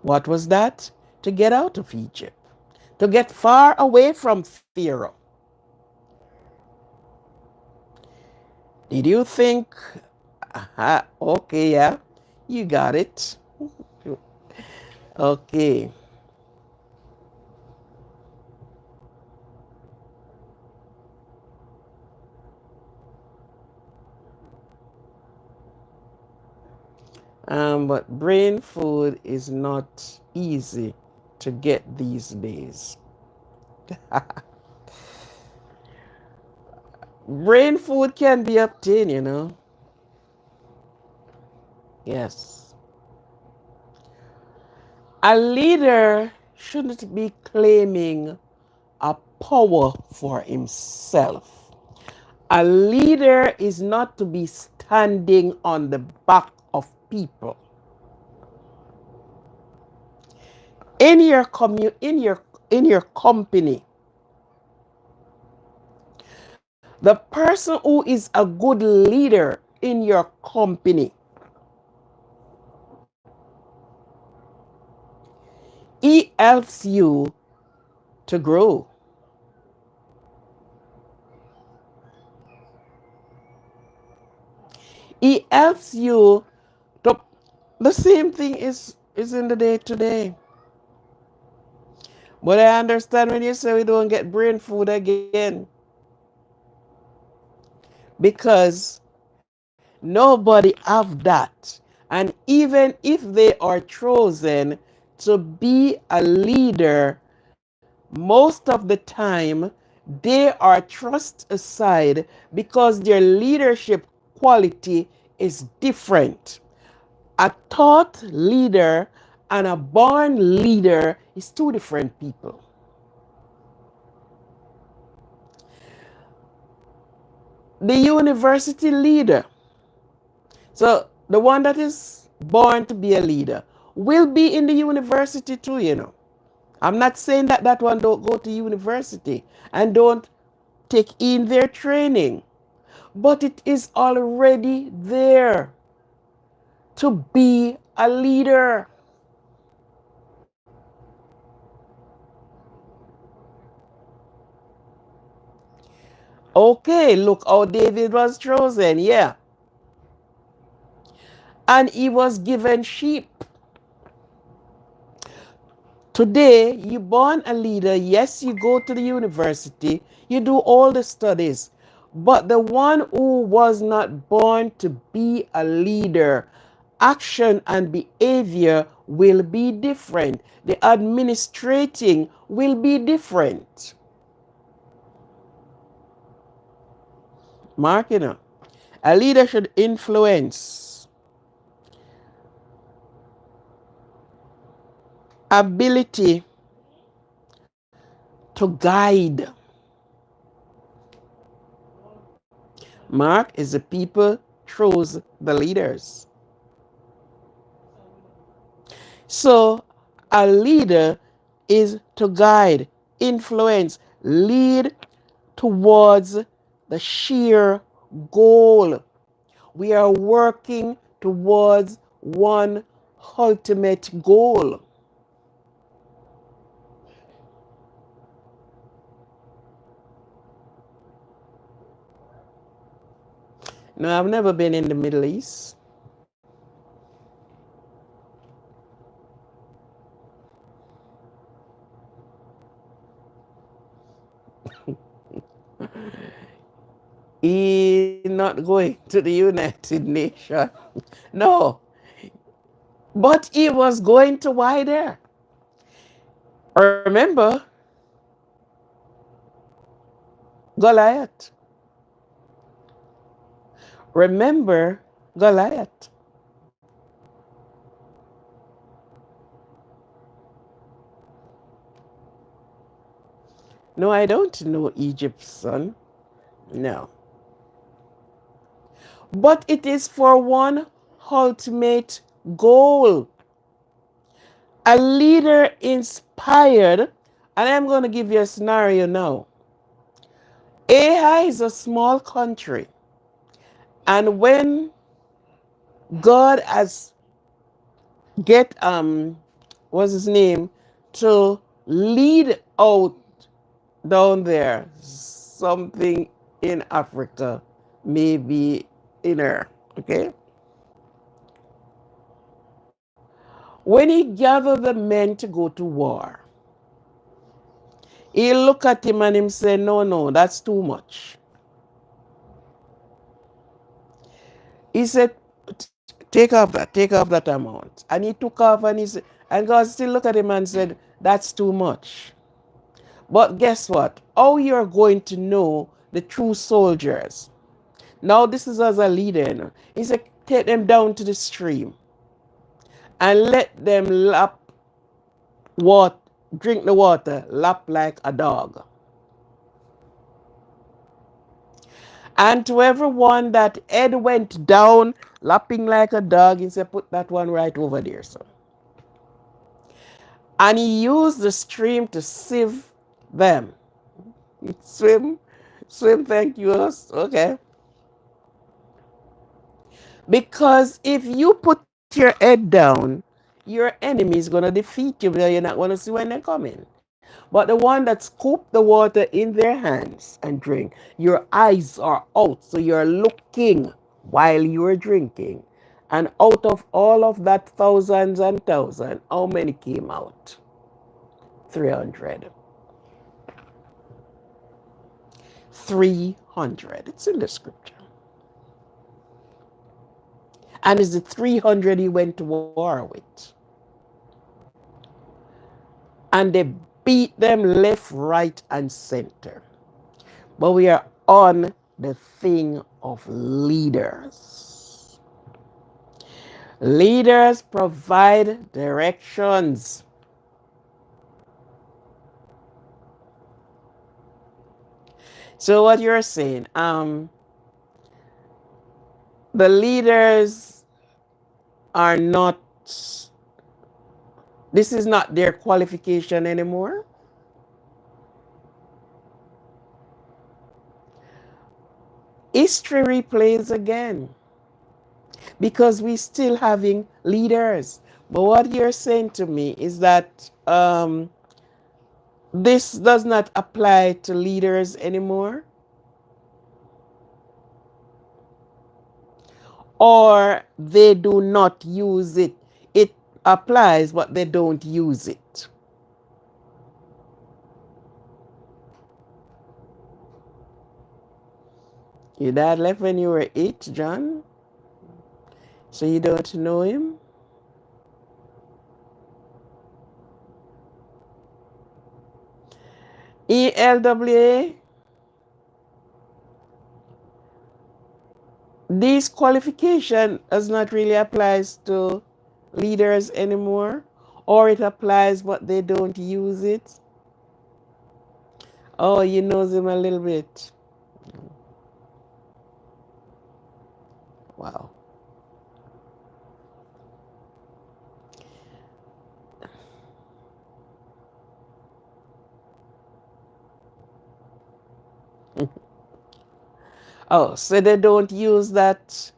What was that? To get out of Egypt, to get far away from Pharaoh. Did you think, okay, yeah, you got it. Okay. But brain food is not easy to get these days. Brain food can be obtained, you know. Yes. A leader shouldn't be claiming a power for himself. A leader is not to be standing on the back of people. In your company, the person who is a good leader in your company, he helps you to grow. He helps you to, the same thing is in the day to day. But I understand when you say we don't get brain food again. Because nobody have that. And even if they are chosen to be a leader, most of the time they are thrust aside because their leadership quality is different. A taught leader and a born leader is two different people. The university leader, so the one that is born to be a leader, will be in the university too, you know. I'm not saying that that one don't go to university and don't take in their training, but it is already there to be a leader. Okay, look how David was chosen, yeah. And he was given sheep. Today, you born a leader. Yes, you go to the university, you do all the studies. But the one who was not born to be a leader, action and behavior will be different. The administrating will be different. Mark, you know, a leader should influence, ability to guide. Mark is the people chose the leaders. So a leader is to guide, influence, lead towards the sheer goal. We are working towards one ultimate goal. No, I've never been in the Middle East. He's not going to the United Nations. No. But he was going to why there? Remember Goliath. Remember Goliath. No, I don't know Egypt's son. No. But it is for one ultimate goal. A leader inspired, and I'm going to give you a scenario now. AI is a small country, and when God has get what's his name to lead out down there something in Africa, maybe in her, okay? When he gathered the men to go to war, he looked at him and him said, no, no, that's too much. He said, take off that amount. And he took off and he said, and God still looked at him and said, that's too much. But guess what? How you're going to know the true soldiers? Now this is as a leader. You know. He said, take them down to the stream and let them lap what drink the water, lap like a dog. And to everyone that head went down, lapping like a dog, he said, put that one right over there, son. And he used the stream to sieve them. Swim, swim, thank you. Okay. Because if you put your head down, your enemy is going to defeat you, but you're not going to see when they're coming. But the one that scoop the water in their hands and drink, your eyes are out. So you're looking while you're drinking. And out of all of that thousands and thousands, how many came out? 300. 300. It's in the scripture. And it's the 300 he went to war with. And they beat them left, right, and center. But we are on the thing of leaders. Leaders provide directions. So what you're saying, the leaders are not, this is not their qualification anymore. History replays again because we still having leaders. But what you're saying to me is that this does not apply to leaders anymore, or they do not use it. It applies, but they don't use it. Your dad left when you were 8, John? So you don't know him? ELWA, this qualification does not really applies to leaders anymore, or it applies but they don't use it. Oh, you know them a little bit. Wow. Oh, so they don't use that.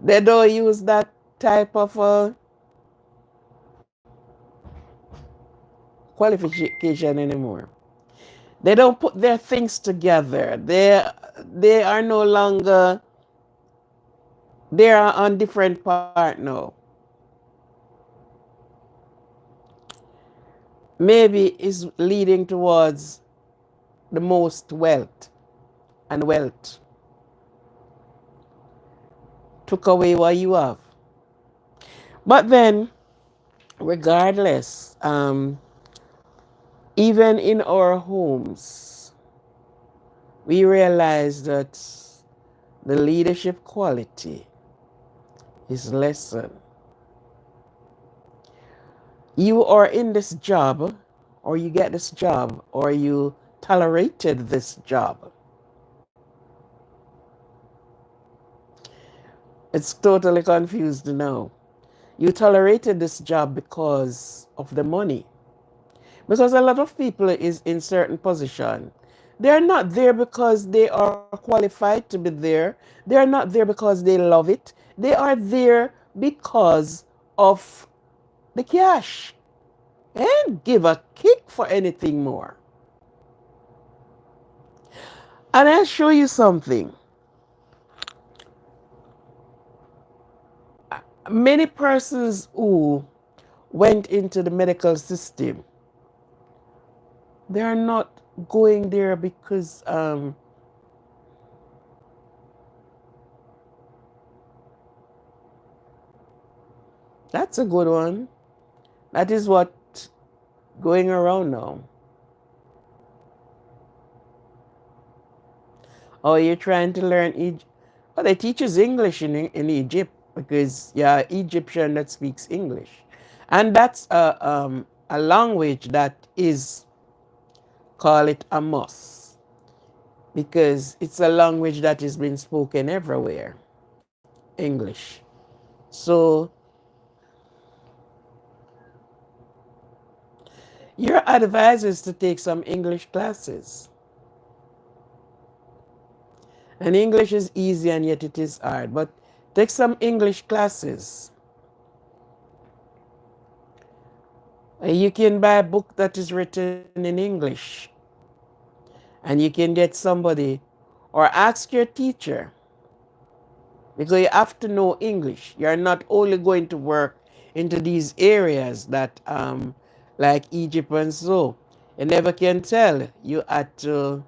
They don't use that type of qualification anymore. They don't put their things together. They are no longer, they are on different part now. Maybe is leading towards the most wealth, and wealth took away what you have. But then, regardless, even in our homes, we realize that the leadership quality is lessened. You are in this job, or you get this job, or you tolerated this job. It's totally confused now. You tolerated this job because of the money. Because a lot of people is in certain position. They're not there because they are qualified to be there. They're not there because they love it. They are there because of the cash. And give a kick for anything more. And I'll show you something. Many persons who went into the medical system, they are not going there because That's a good one. That is what going around now. Oh, you're trying to learn Egypt. Well, they teach us English in Egypt because yeah, Egyptian that speaks English, and that's a language that is, call it a must, because it's a language that is being spoken everywhere, English. So your advice is to take some English classes. And English is easy and yet it is hard, but take some English classes. You can buy a book that is written in English, and you can get somebody or ask your teacher, because you have to know English. You're not only going to work into these areas that like Egypt and so. You never can tell. You had to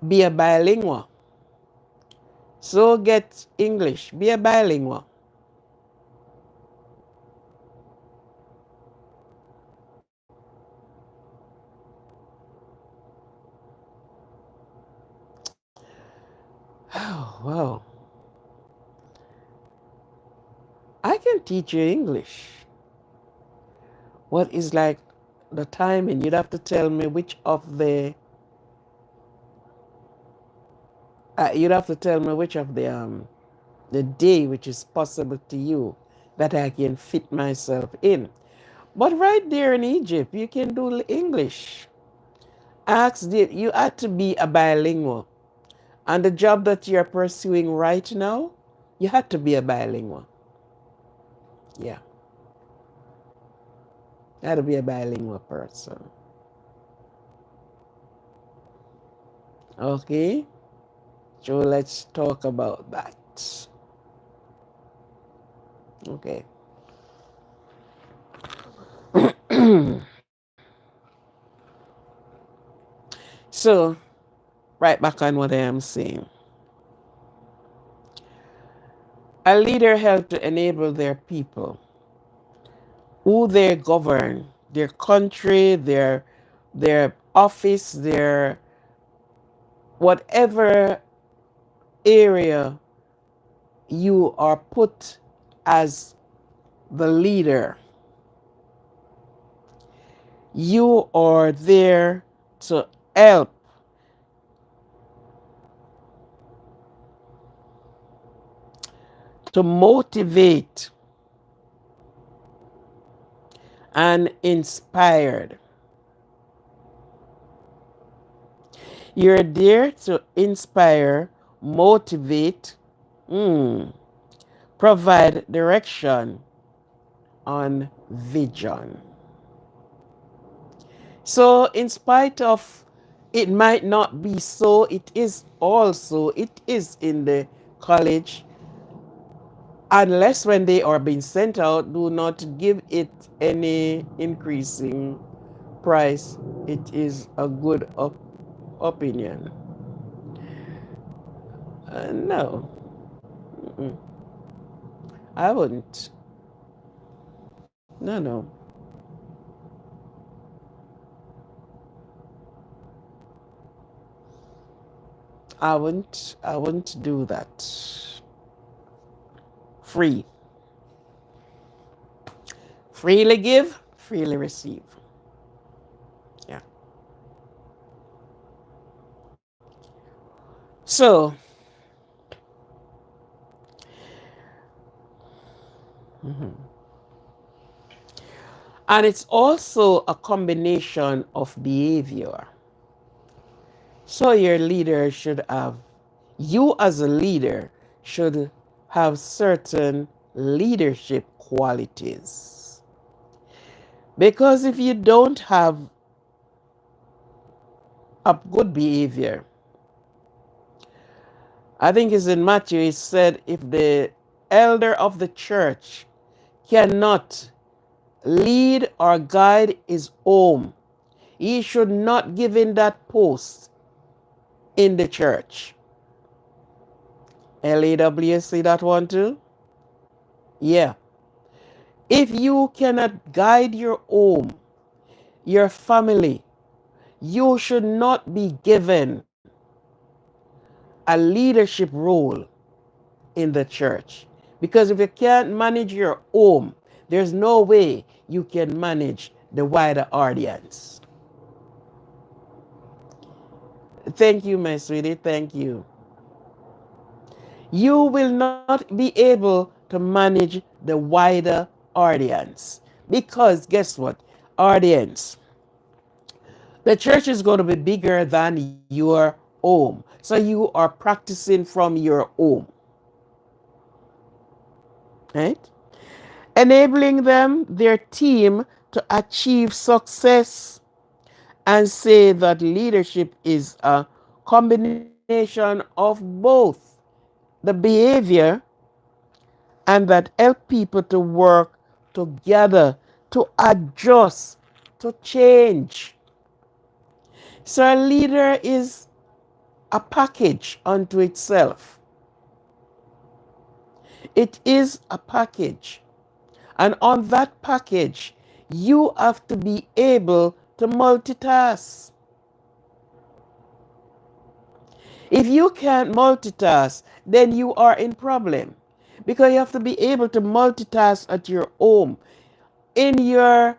be a bilingual. So get English, be a bilingual. Oh, wow. I can teach you English. What is like the timing? You'd have to tell me which of the day which is possible to you that I can fit myself in. But right there in Egypt, you can do English. You had to be a bilingual. And the job that you're pursuing right now, you had to be a bilingual. Yeah, you had to be a bilingual person. Okay, so let's talk about that. Okay. So, right back on what I am saying. A leader helps to enable their people, who they govern, their country, their office, their whatever area you are put as the leader. You are there to help, to motivate and inspired. You're there to inspire, motivate, provide direction on vision. So, in spite of it might not be so, it is in the college. Unless when they are being sent out, do not give it any increasing price. It is a good opinion. No, mm-mm. I wouldn't. No, no. I wouldn't. I wouldn't do that. Free. Freely give, freely receive. Yeah. So, mhm. And it's also a combination of behavior. So your leader should have, you as a leader should have certain leadership qualities. Because if you don't have a good behavior, I think it's in Matthew, it said, if the elder of the church cannot lead or guide his home, he should not give in that post in the church. LAW, see that one too? Yeah. If you cannot guide your home, your family, you should not be given a leadership role in the church. Because if you can't manage your home, there's no way you can manage the wider audience. Thank you, my sweetie. Thank you. You will not be able to manage the wider audience. Because guess what? Audience. The church is going to be bigger than your home. So you are practicing from your home. Right? Enabling them, their team, to achieve success, and say that leadership is a combination of both the behavior and that help people to work together, to adjust, to change. So a leader is a package unto itself. It is a package. And on that package, you have to be able to multitask. If you can't multitask, then you are in problem. Because you have to be able to multitask at your home, in your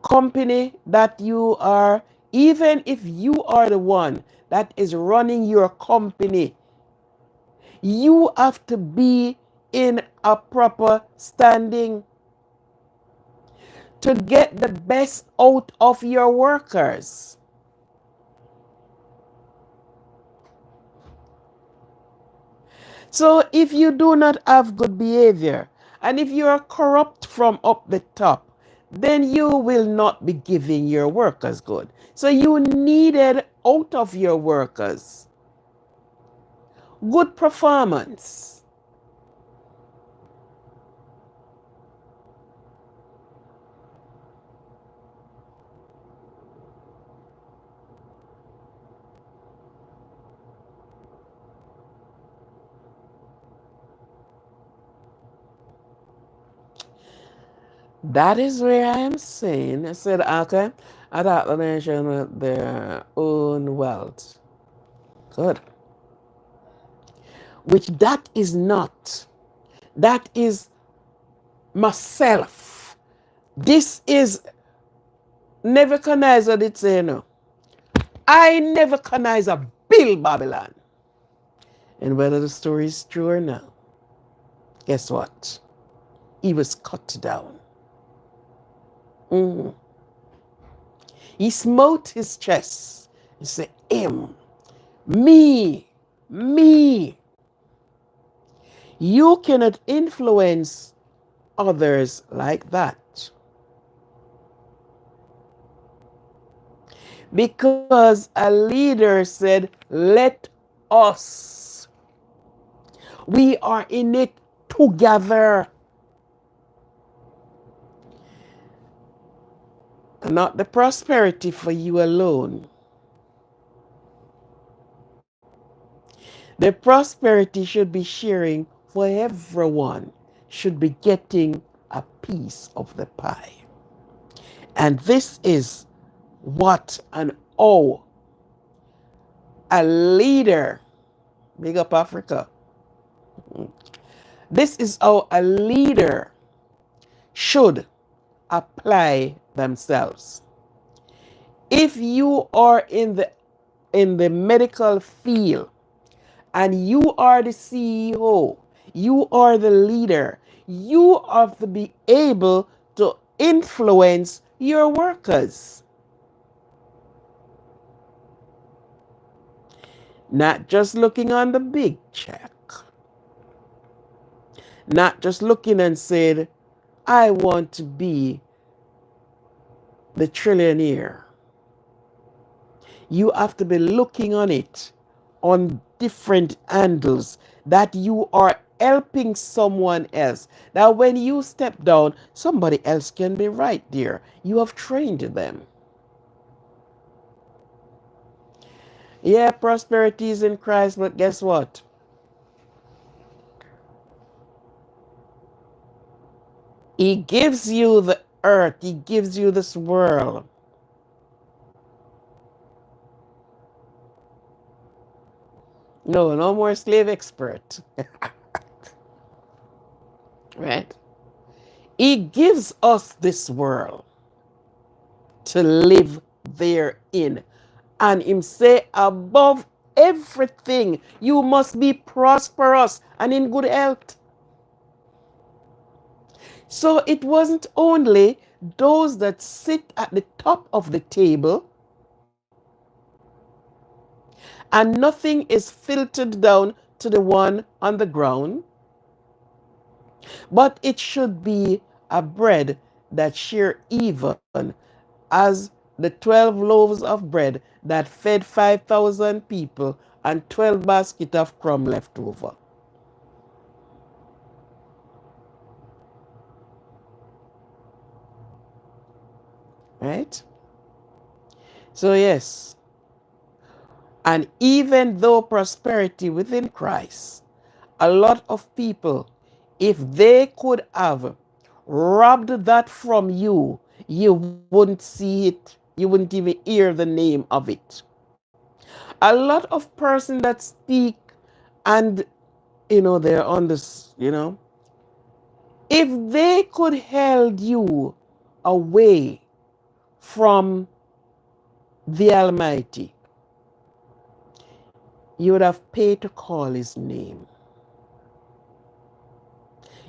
company that you are, even if you are the one that is running your company, you have to be in a proper standing to get the best out of your workers. So if you do not have good behavior, and if you are corrupt from up the top, then you will not be giving your workers good. So you needed out of your workers good performance. That is where I am saying, I said, okay, adopt the nation with their own wealth. Good. Which that is not. That is myself. This is Nebuchadnezzar did say, no. I Nebuchadnezzar build Babylon. And whether the story is true or not, guess what? He was cut down. Mm. He smote his chest and said, him, me. You cannot influence others like that. Because a leader said, let us. We are in it together. Not the prosperity for you alone. The prosperity should be sharing for everyone, should be getting a piece of the pie. And this is what an a leader, big up Africa. This is how a leader should apply themselves. If you are in the medical field and you are the CEO, you are the leader, you have to be able to influence your workers. Not just looking on the big check. Not just looking and saying, I want to be the trillionaire. You have to be looking on it on different angles, that you are helping someone else. That when you step down, somebody else can be right there. You have trained them. Yeah, prosperity is in Christ, but guess what? He gives you the earth. He gives you this world. No, no more slave expert. Right? He gives us this world to live therein. And him say, above everything, you must be prosperous and in good health. So it wasn't only those that sit at the top of the table and nothing is filtered down to the one on the ground, but it should be a bread that share even as the 12 loaves of bread that fed 5,000 people and 12 baskets of crumb left over. Right? So, yes. And even though prosperity within Christ, a lot of people, if they could have robbed that from you, you wouldn't see it. You wouldn't even hear the name of it. A lot of persons that speak and, they're on this, if they could held you away from the Almighty, you would have paid to call his name.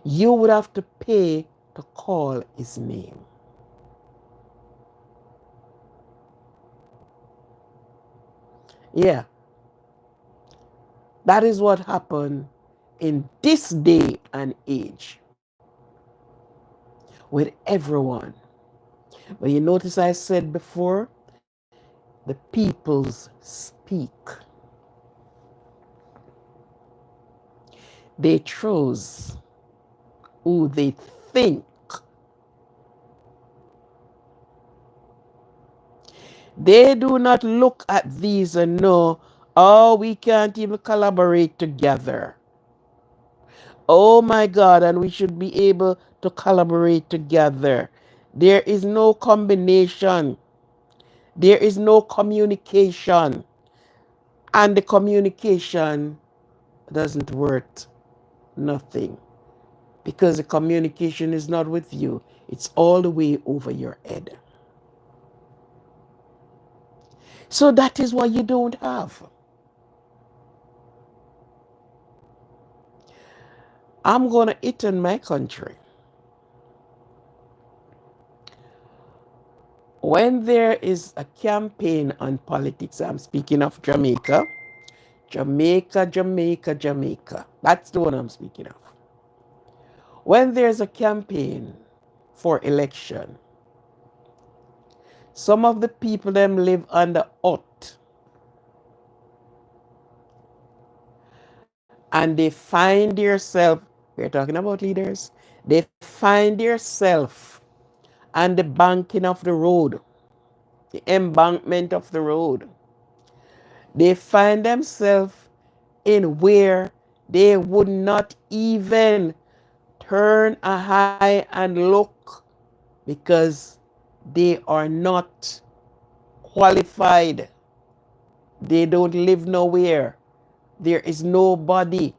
You would have to pay to call his name. Yeah, that is what happened in this day and age with everyone. But you notice I said before, the peoples speak. They chose who they think. They do not look at these and know, oh, we can't even collaborate together. Oh my God, and we should be able to collaborate together. There is no combination. There is no communication. And the communication doesn't worth nothing because the communication is not with you. It's all the way over your head. So that is what you don't have. I'm going to hit on my country. When there is a campaign on politics, I'm speaking of Jamaica. Jamaica, Jamaica, Jamaica. That's the one I'm speaking of. When there's a campaign for election, some of the people them live under hut and they find themselves, we're talking about leaders, they find themselves on the banking of the road, the embankment of the road. They find themselves in where they would not even turn a eye and look because they are not qualified. They don't live nowhere. There is nobody.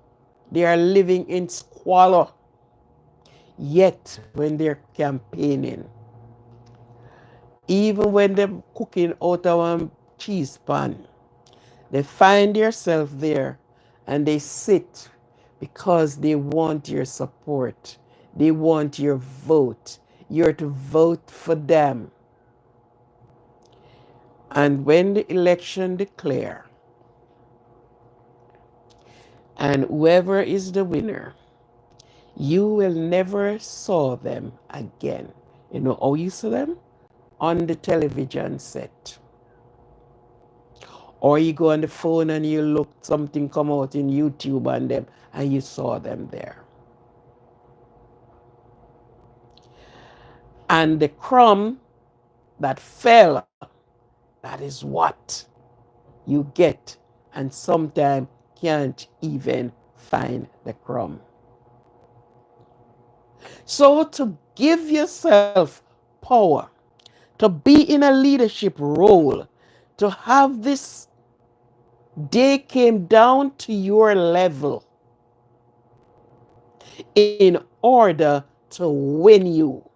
They are living in squalor. Yet, when they're campaigning, even when they're cooking out of a cheese pan, they find themselves there and they sit because they want your support. They want your vote. You're to vote for them. And when the election declare, and whoever is the winner, you will never saw them again. You know how you saw them? On the television set. Or you go on the phone and you look, something come out in YouTube on them and you saw them there. And the crumb that fell, that is what you get. And sometimes can't even find the crumb. So to give yourself power, to be in a leadership role, to have this day came down to your level in order to win you.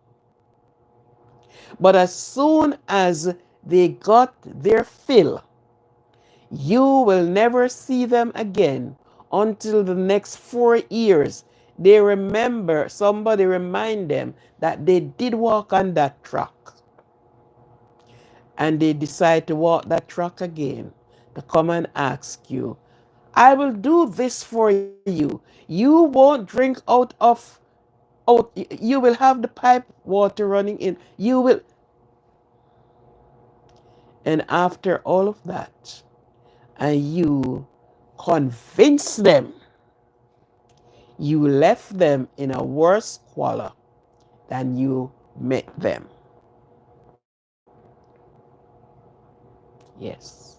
But as soon as they got their fill, you will never see them again until the next 4 years. They remember, somebody remind them that they did walk on that track. And they decide to walk that track again, to come and ask you, I will do this for you. You won't drink out, you will have the pipe water running in. You will. And after all of that, and you convince them, you left them in a worse squalor than you met them. Yes.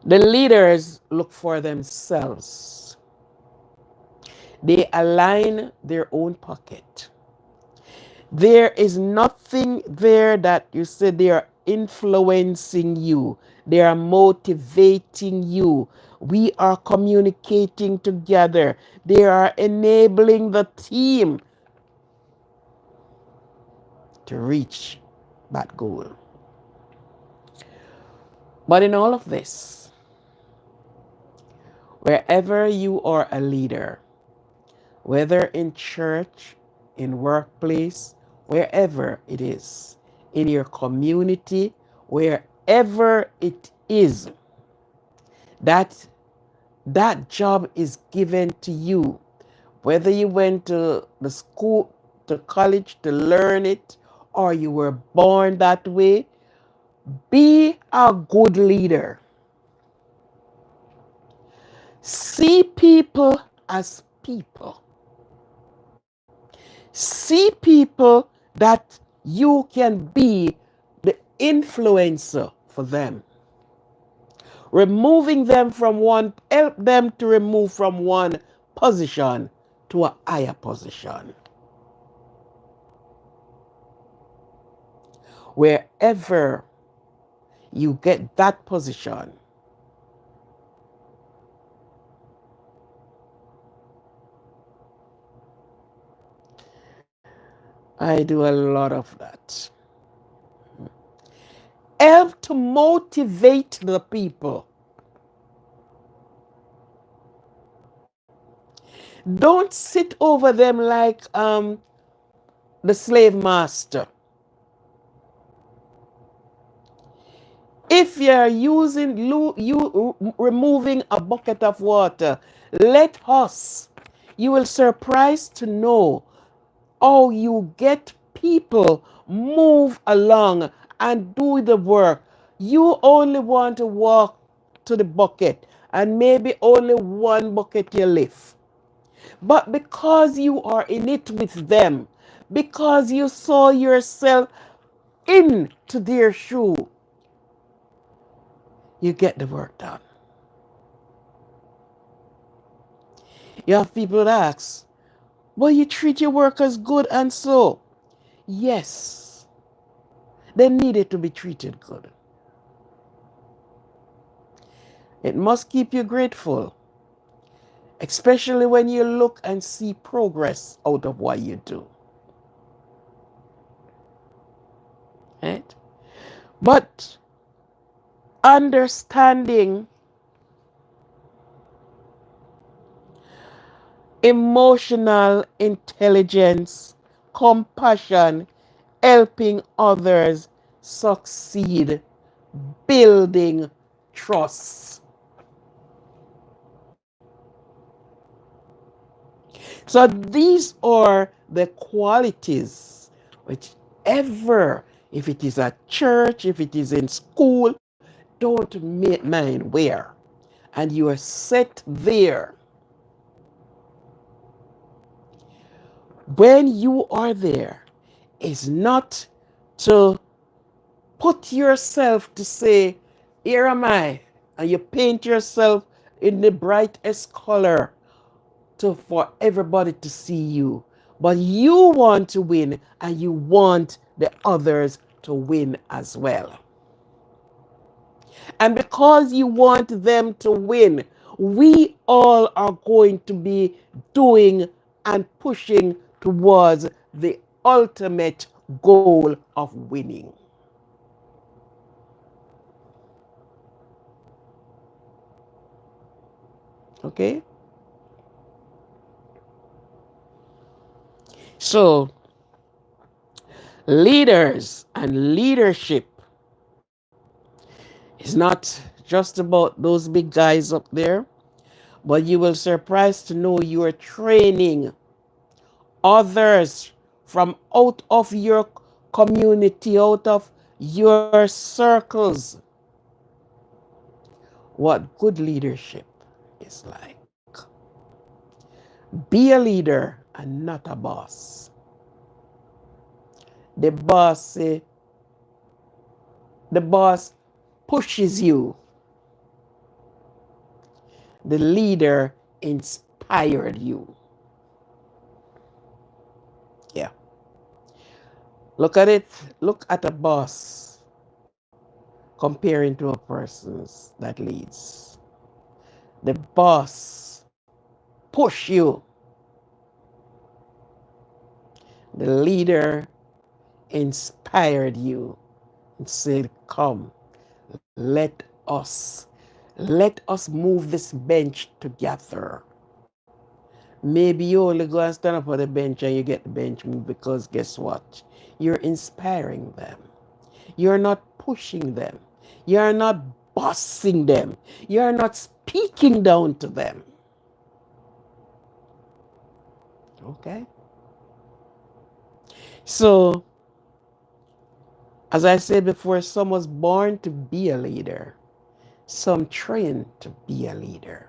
The leaders look for themselves. They align their own pocket. There is nothing there that you say they are influencing you. They are motivating you. We are communicating together. They are enabling the team to reach that goal. But in all of this, wherever you are a leader, whether in church, in workplace, wherever it is, in your community, wherever it is, that job is given to you. Whether you went to the school, to college to learn it, or you were born that way, be a good leader. See people as people. See people that you can be the influencer for them. Removing them from one, help them to remove from one position to a higher position. Wherever you get that position, I do a lot of that. Help to motivate the people. Don't sit over them like the slave master. If you're removing a bucket of water, let us. You will surprise to know how you get people move along and do the work. You only want to walk to the bucket and maybe only one bucket you lift. But because you are in it with them, because you saw yourself into their shoe, you get the work done. You have people that ask, well, you treat your workers good and so. Yes, they needed to be treated good. It must keep you grateful, especially when you look and see progress out of what you do. Right? But understanding emotional intelligence, compassion, helping others succeed, building trust. So these are the qualities whichever, if it is at church, if it is in school, don't mind where. And you are set there. When you are there, it's not to put yourself to say, here am I, and you paint yourself in the brightest color for everybody to see you. But you want to win and you want the others to win as well. And because you want them to win, we all are going to be doing and pushing towards the ultimate goal of winning. Okay? So, leaders and leadership is not just about those big guys up there, but you will surprise to know you are training others from out of your community, out of your circles, what good leadership is like. Be a leader and not a boss. The boss, the boss pushes you. The leader inspired you. Yeah. Look at it. Look at a boss comparing to a person that leads. The boss push you. The leader inspired you and said, come, let us, let us move this bench together. Maybe you only go and stand up on the bench and you get the bench moved because guess what? You're inspiring them. You're not pushing them. You're not bossing them. You're not speaking down to them. Okay? So, as I said before, some was born to be a leader. Some trained to be a leader.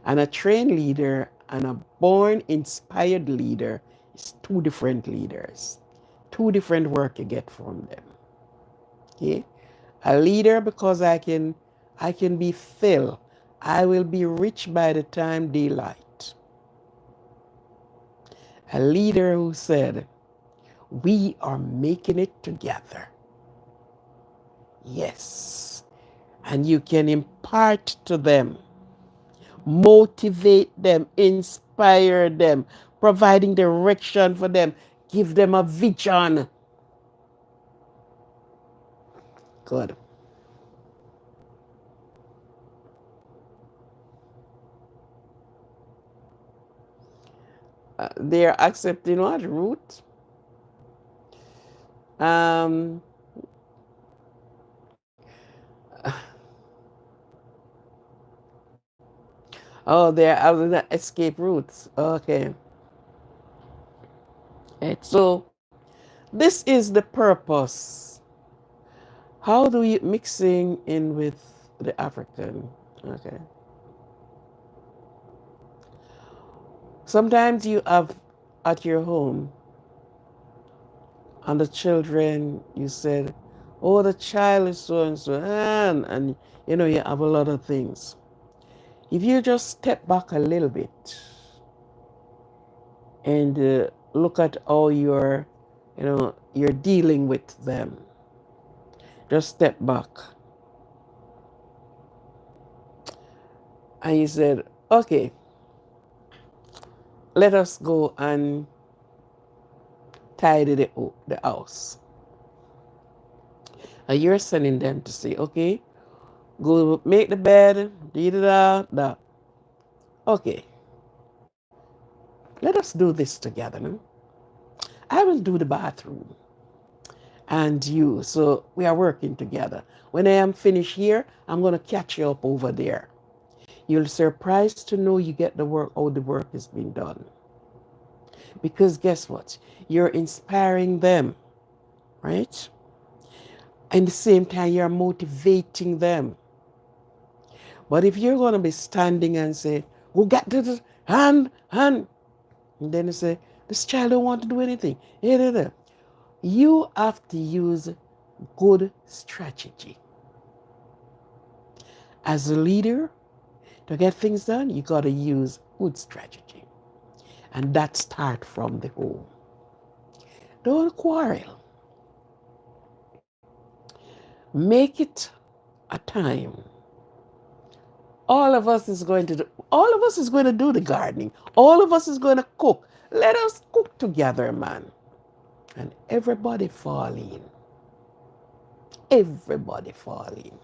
And a trained leader and a born inspired leader is two different leaders. Two different work you get from them. Okay? A leader because I can be filled. I will be rich by the time daylight. A leader who said, we are making it together. Yes. And you can impart to them, motivate them, inspire them, providing direction for them, give them a vision. Good. They're accepting what? Root? Um, oh, they're out of the escape routes. Okay. Right. So this is the purpose. How do you mixing in with the African? Okay. Sometimes you have at your home and the children, you said, oh, the child is so and so, and you know, you have a lot of things. If you just step back a little bit and look at how you're dealing with them, just step back. And you said, okay, let us go and tidy the house. And you're sending them to say, okay, go make the bed, da. Okay, let us do this together. No? I will do the bathroom and you. So we are working together. When I am finished here, I'm going to catch you up over there. You'll be surprised to know you get the work, how the work is being done. Because guess what? You're inspiring them, right? And at the same time, you're motivating them. But if you're going to be standing and say, "Go get this hand," and then you say, "This child don't want to do anything," you have to use good strategy. As a leader, to get things done, you got to use good strategy. And that starts from the home. Don't quarrel. Make it a time. All of us is going to do the gardening. All of us is going to cook. Let us cook together, man. And everybody fall in. Everybody fall in.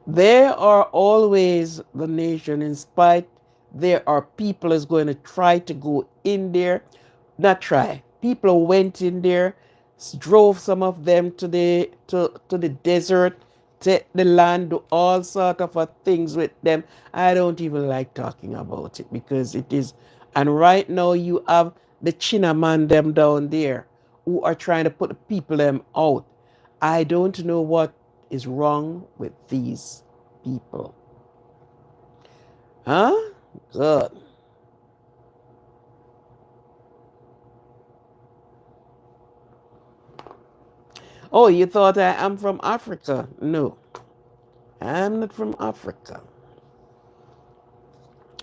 There are always the nation, in spite, there are people is going to try to go in there. Not try. People went in there, drove some of them to the desert, take the land, do all sort of things with them. I don't even like talking about it because it is. And right now you have the Chinaman them down there who are trying to put the people them out. I don't know what is wrong with these people. Huh? Good. Oh, you thought I am from Africa? No, I'm not from Africa.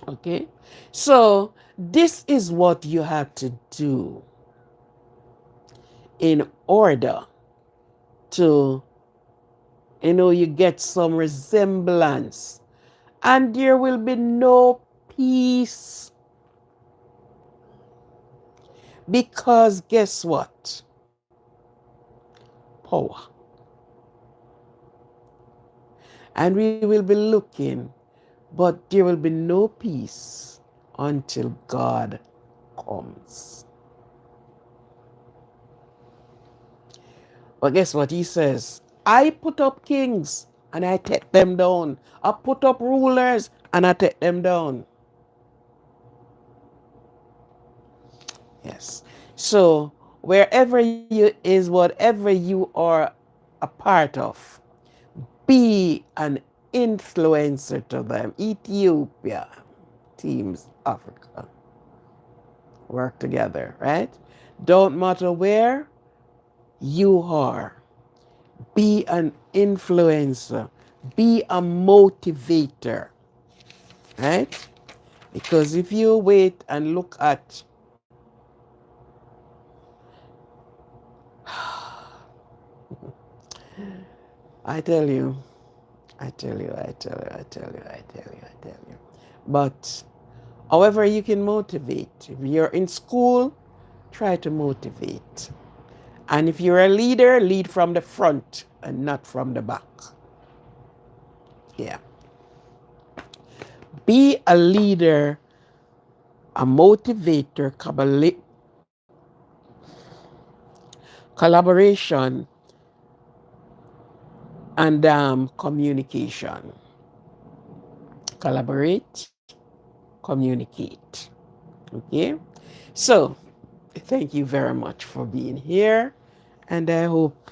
Okay? So, this is what you have to do in order to, you get some resemblance. And there will be no peace. Because guess what? Power. And we will be looking, but there will be no peace until God comes. But guess what? He says, I put up kings and I take them down. I put up rulers and I take them down. Yes. So wherever you is, whatever you are a part of, be an influencer to them. Ethiopia, teams, Africa. Work together, right? Don't matter where you are. Be an influencer. Be a motivator, right? Because if you wait and look at I tell you, I tell you, I tell you, I tell you, I tell you, I tell you. But however you can motivate. If you're in school, try to motivate. And if you're a leader, lead from the front and not from the back. Yeah. Be a leader, a motivator, collaboration, and communication. Collaborate, communicate. Okay? So, thank you very much for being here. And I hope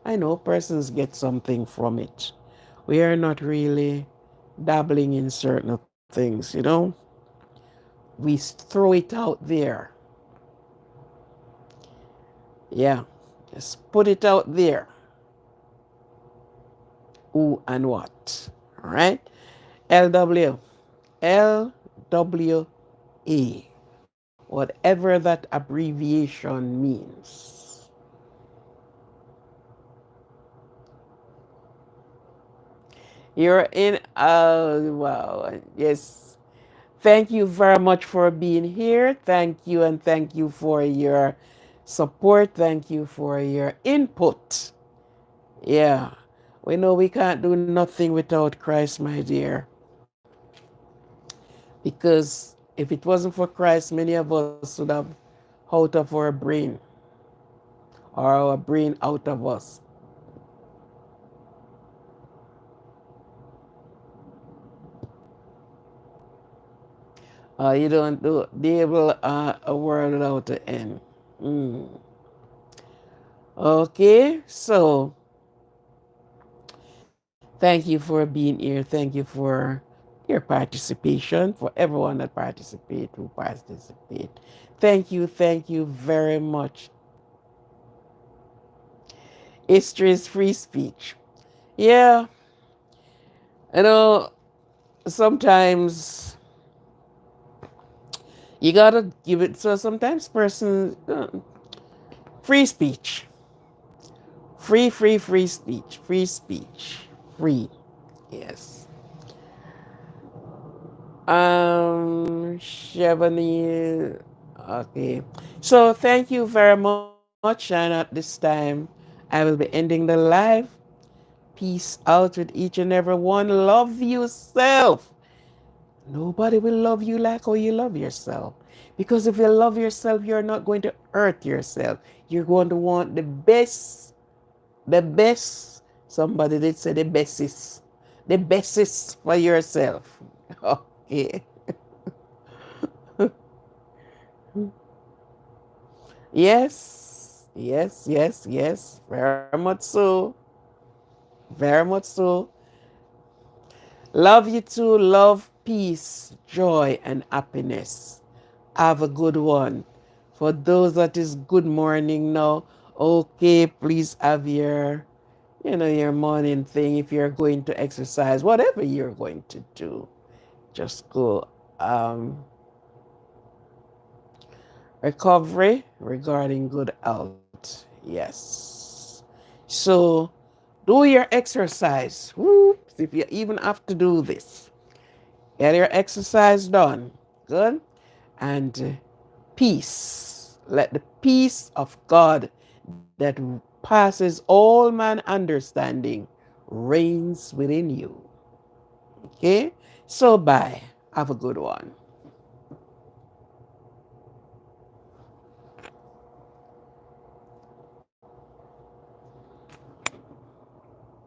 I know persons get something from it. We are not really dabbling in certain things. We throw it out there. Yeah, just put it out there. Who and what. All right? LW. LWA. Whatever that abbreviation means. You're in, wow, yes. Thank you very much for being here. Thank you, and thank you for your support. Thank you for your input. Yeah, we know we can't do nothing without Christ, my dear. Because if it wasn't for Christ, many of us would have out of our brain, or our brain out of us. You don't do be able a world without an end. Mm. Okay, so thank you for being here. Thank you for your participation, for everyone that participate. Thank you very much. History is free speech. Yeah, You know, sometimes you gotta give it. So sometimes person free speech, free speech, free speech, free. Yes. Chevrolet. Okay. So thank you very much. And at this time, I will be ending the live. Peace out with each and every one. Love yourself. Nobody will love you like how you love yourself. Because if you love yourself, you're not going to hurt yourself. You're going to want the best, the best. Somebody did say the bestest for yourself. Okay. Yes, yes, yes, yes. Very much so. Very much so. Love you too. Love, peace, joy, and happiness. Have a good one. For those that is good morning now, okay, please have your morning thing. If you're going to exercise, whatever you're going to do, just go. Recovery regarding good health. Yes. So do your exercise. Whoops, if you even have to do this, get your exercise done. Good. And peace. Let the peace of God that passes all man understanding reigns within you. Okay? So bye. Have a good one.